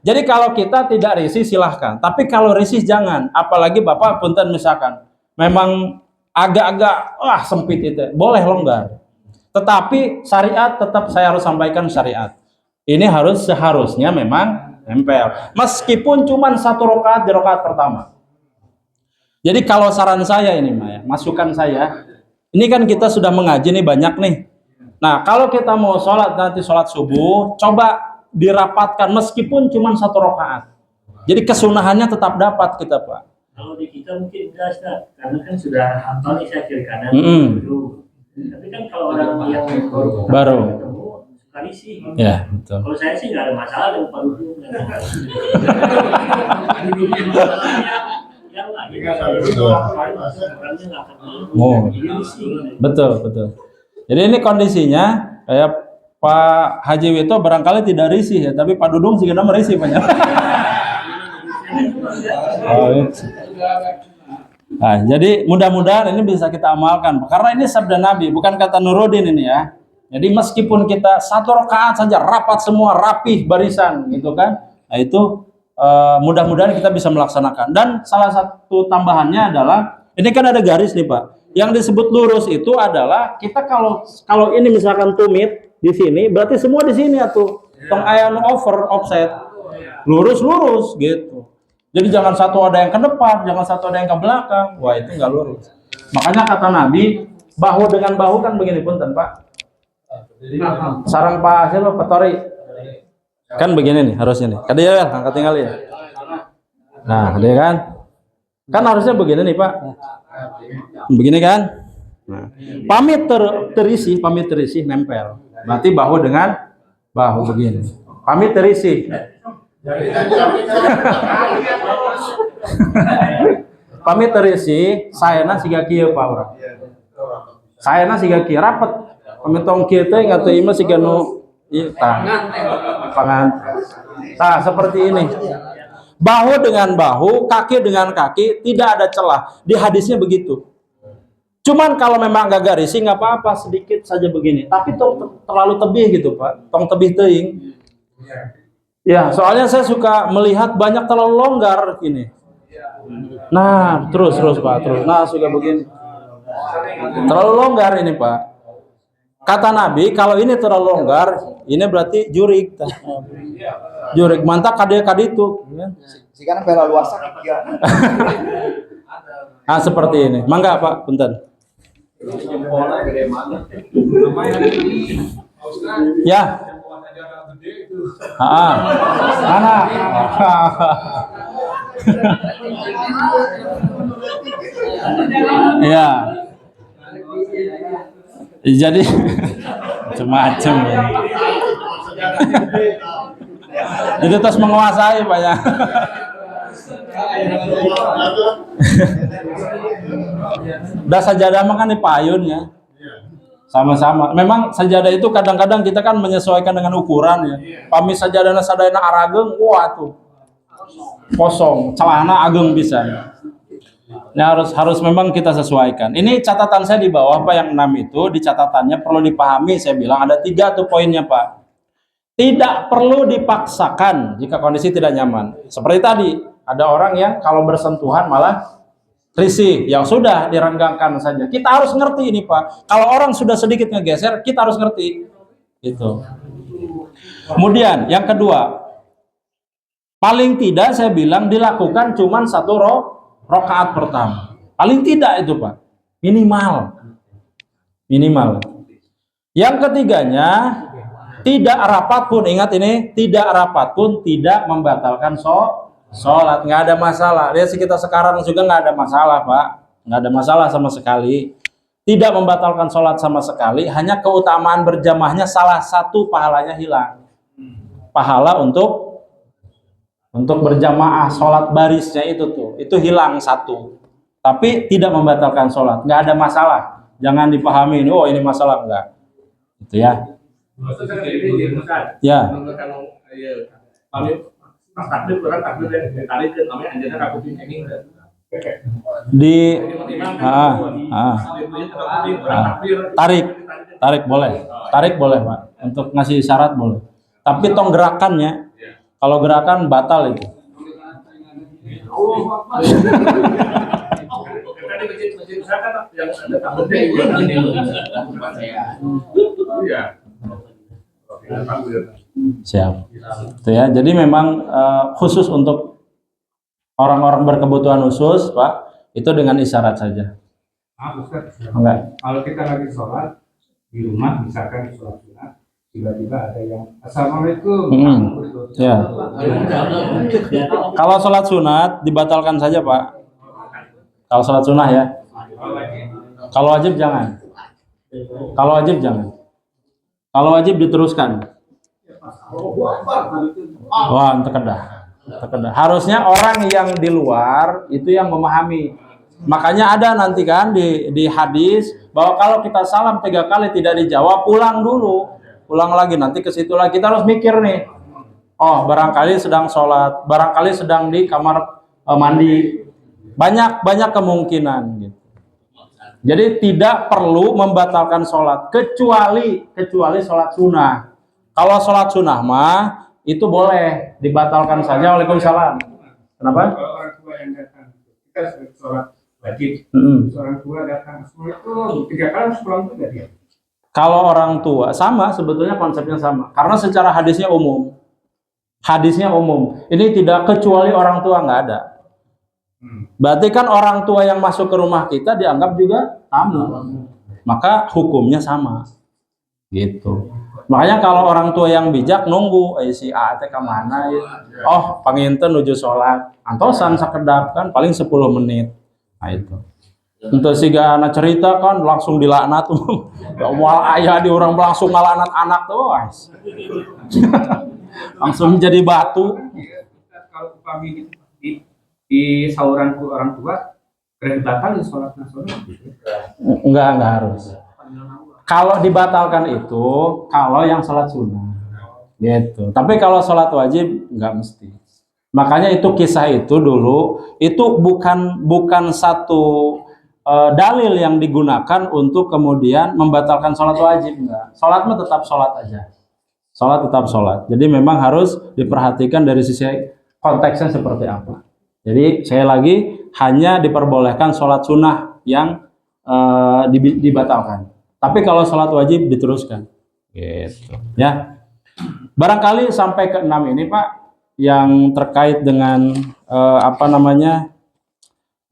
Jadi kalau kita tidak risih silahkan, tapi kalau risih jangan. Apalagi Bapak punten misalkan memang agak-agak sempit itu, boleh longgar. Tetapi syariat tetap saya harus sampaikan syariat. Ini seharusnya memang nempel, meskipun cuma 1 rakaat di rakaat pertama. Jadi kalau saran saya ini, masukan saya, ini kan kita sudah mengaji nih banyak nih. Nah kalau kita mau sholat nanti sholat subuh, coba dirapatkan meskipun cuma 1 rakaat. Jadi kesunahannya tetap dapat kita Pak. Kalau di kita mungkin enggak, karena kan sudah hafal nih saya kiri kanan. Tapi kan kalau orang yang baru ketemu sekali sih. Ya betul. Kalau saya sih nggak ada masalah dengan Pak Dudung. Yang lain orangnya nggak kenal. Betul. Jadi ini kondisinya kayak Pak Haji Wito barangkali tidak risih ya, tapi Pak Dudung sih kena merisih banyak. Nah, jadi mudah-mudahan ini bisa kita amalkan karena ini sabda Nabi, bukan kata Nuruddin ini ya. Jadi meskipun kita 1 rakaat saja rapat semua rapih barisan gitu kan, nah itu mudah-mudahan kita bisa melaksanakan. Dan salah satu tambahannya adalah ini kan ada garis nih Pak. Yang disebut lurus itu adalah kita kalau ini misalkan tumit di sini, berarti semua di sini atuh. Tong aya offset. Lurus gitu. Jadi jangan satu ada yang ke depan, jangan satu ada yang ke belakang. Wah, itu enggak lurus. Makanya kata Nabi, bahu dengan bahu kan begini punten, Pak. Sarang Pak siapa Pak Tori? Kan begini nih harusnya nih. Kada ya, angkat tinggalin. Nah, dia kan? Kan harusnya begini nih, Pak. Begini kan? Nah, pamit terisi nempel. Berarti bahu dengan bahu begini. Pamit terisi. Pamit terisi, sayana siga kieu Pak urang. Sayana siga kieu rapet. Pamit tong kieu teh ngatu imah siga nu pangan. Nah, seperti ini. Bahu dengan bahu, kaki dengan kaki, tidak ada celah. Di hadisnya begitu. Cuman kalau memang agak garisi nggak apa-apa, sedikit saja begini. Tapi tong terlalu tebih gitu Pak. Tong tebih teuing. Ya, soalnya saya suka melihat banyak terlalu longgar ini. Nah, terus Pak, terus. Nah, suka begini. Terlalu longgar ini Pak. Kata Nabi, kalau ini terlalu longgar, ini berarti jurik. Jurik mantap kade itu. Sekarang bela luasa. Nah, seperti ini. Mangga Pak, punten. Ya. Mana? Ya. Jadi macam-macam. Itu terus menguasai Pak ya. Udah sajadah mah kan dipayun ya. Sama-sama. Memang sajadah itu kadang-kadang kita kan menyesuaikan dengan ukuran ya. Pami sajadahna sadayana arageung, wah tuh. kosong, celana ageng bisa. Ini harus memang kita sesuaikan. Ini catatan saya di bawah Pak, yang 6 itu di catatannya perlu dipahami. Saya bilang ada 3 tuh poinnya Pak. Tidak perlu dipaksakan jika kondisi tidak nyaman. Seperti tadi, ada orang yang kalau bersentuhan malah risih. Yang sudah direnggangkan saja. Kita harus ngerti ini Pak. Kalau orang sudah sedikit ngegeser, kita harus ngerti. Gitu. Kemudian yang kedua, paling tidak saya bilang dilakukan cuma 1 rakaat pertama. Paling tidak itu Pak. Minimal. Yang ketiganya, tidak rapat pun, ingat ini, tidak rapat pun tidak membatalkan sholat. Nggak ada masalah. Lihat kita sekarang juga nggak ada masalah Pak. Nggak ada masalah sama sekali. Tidak membatalkan sholat sama sekali. Hanya keutamaan berjamaahnya salah satu pahalanya hilang. Pahala untuk berjamaah sholat barisnya itu hilang 1, tapi tidak membatalkan sholat, nggak ada masalah. Jangan dipahami ini, oh ini masalah, enggak, gitu ya. Ya. Tarik boleh Pak, untuk ngasih syarat boleh, tapi tong gerakannya. Kalau gerakan batal itu. Siap. Itu ya. Jadi memang khusus untuk orang-orang berkebutuhan khusus, Pak, itu dengan isyarat saja. Enggak. Kalau kita lagi sholat di rumah, misalkan di sholat sunat, tiba-tiba ada yang assalamualaikum. Ya. Kalau sholat sunat dibatalkan saja Pak. Kalau sholat sunah ya. Kalau wajib jangan. Kalau wajib diteruskan. Wah, terkedah. Harusnya orang yang di luar itu yang memahami. Makanya ada nanti kan di hadis bahwa kalau kita salam 3 kali tidak dijawab, ulang lagi, nanti ke situ lagi. Kita harus mikir nih, oh barangkali sedang sholat, barangkali sedang di kamar mandi, banyak kemungkinan gitu. Jadi tidak perlu membatalkan sholat kecuali sholat sunnah. Kalau sholat sunnah mah itu boleh dibatalkan saja. Waalaikumsalam. Kenapa? Kalau orang tua yang datang, kita sholat wajib, orang tua datang, itu 3 kali harus pulang juga dia. Kalau orang tua sama, sebetulnya konsepnya sama. Karena secara hadisnya umum. Ini tidak kecuali orang tua, nggak ada. Berarti kan orang tua yang masuk ke rumah kita dianggap juga tamu. Maka hukumnya sama. Gitu. Makanya kalau orang tua yang bijak nunggu, si A teh kemana ya? Oh, panginten nuju sholat. Antosan sakedap kan paling 10 menit. Nah itu. Untuk siga anak cerita kan langsung dilaknat. Mual ayah di orang langsung ngalaknat anak tuh. Langsung jadi batu. Kalau kami di sauran orang tua batal di sholat nasional. Enggak harus. Kalau dibatalkan itu kalau yang sholat sunnah. Gitu. Tapi kalau sholat wajib enggak mesti. Makanya itu kisah itu dulu itu bukan satu dalil yang digunakan untuk kemudian membatalkan sholat wajib, enggak. Sholat mah tetap sholat aja. Sholat tetap sholat. Jadi memang harus diperhatikan dari sisi konteksnya seperti apa. Jadi saya lagi hanya diperbolehkan sholat sunnah yang dibatalkan. Tapi kalau sholat wajib diteruskan. Gitu. Ya. Barangkali sampai ke 6 ini Pak, yang terkait dengan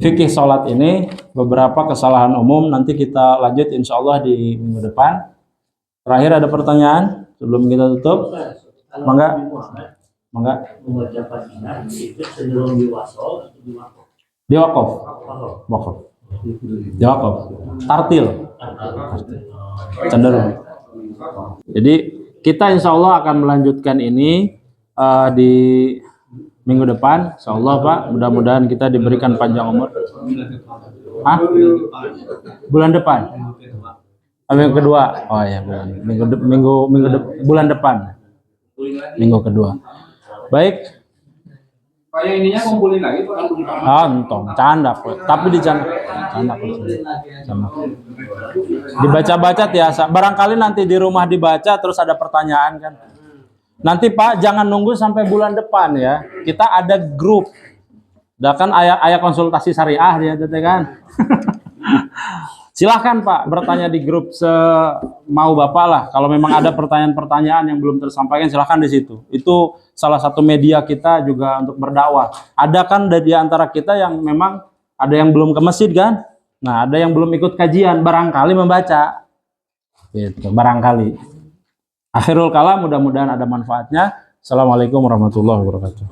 fikih sholat ini, beberapa kesalahan umum nanti kita lanjut insya Allah di minggu depan. Terakhir ada pertanyaan sebelum kita tutup? Mangga. Mengucapkan itu cenderung diwasol atau diwakaf? Diwakaf. Tartil. Cenderung. Jadi kita insya Allah akan melanjutkan ini di minggu depan, insya Allah Pak. Mudah-mudahan kita diberikan panjang umur. Bulan depan. Minggu kedua. Oh ya, bulan depan. Minggu kedua. Baik. Supaya ininya kumpulin lagi Pak. Entong, canda kok. Tapi canda kok. Dibaca-baca tiasa. Barangkali nanti di rumah dibaca terus ada pertanyaan kan. Nanti Pak jangan nunggu sampai bulan depan ya. Kita ada grup. Udah kan ayah konsultasi syariah dia teh kan. Silahkan Pak bertanya di grup semau Bapak lah. Kalau memang ada pertanyaan-pertanyaan yang belum tersampaikan silahkan di situ. Itu salah satu media kita juga untuk berdakwah. Ada kan dari antara kita yang memang ada yang belum ke masjid kan? Nah, ada yang belum ikut kajian, barangkali membaca. Gitu, barangkali. Akhirul kalam, mudah-mudahan ada manfaatnya. Assalamualaikum warahmatullahi wabarakatuh.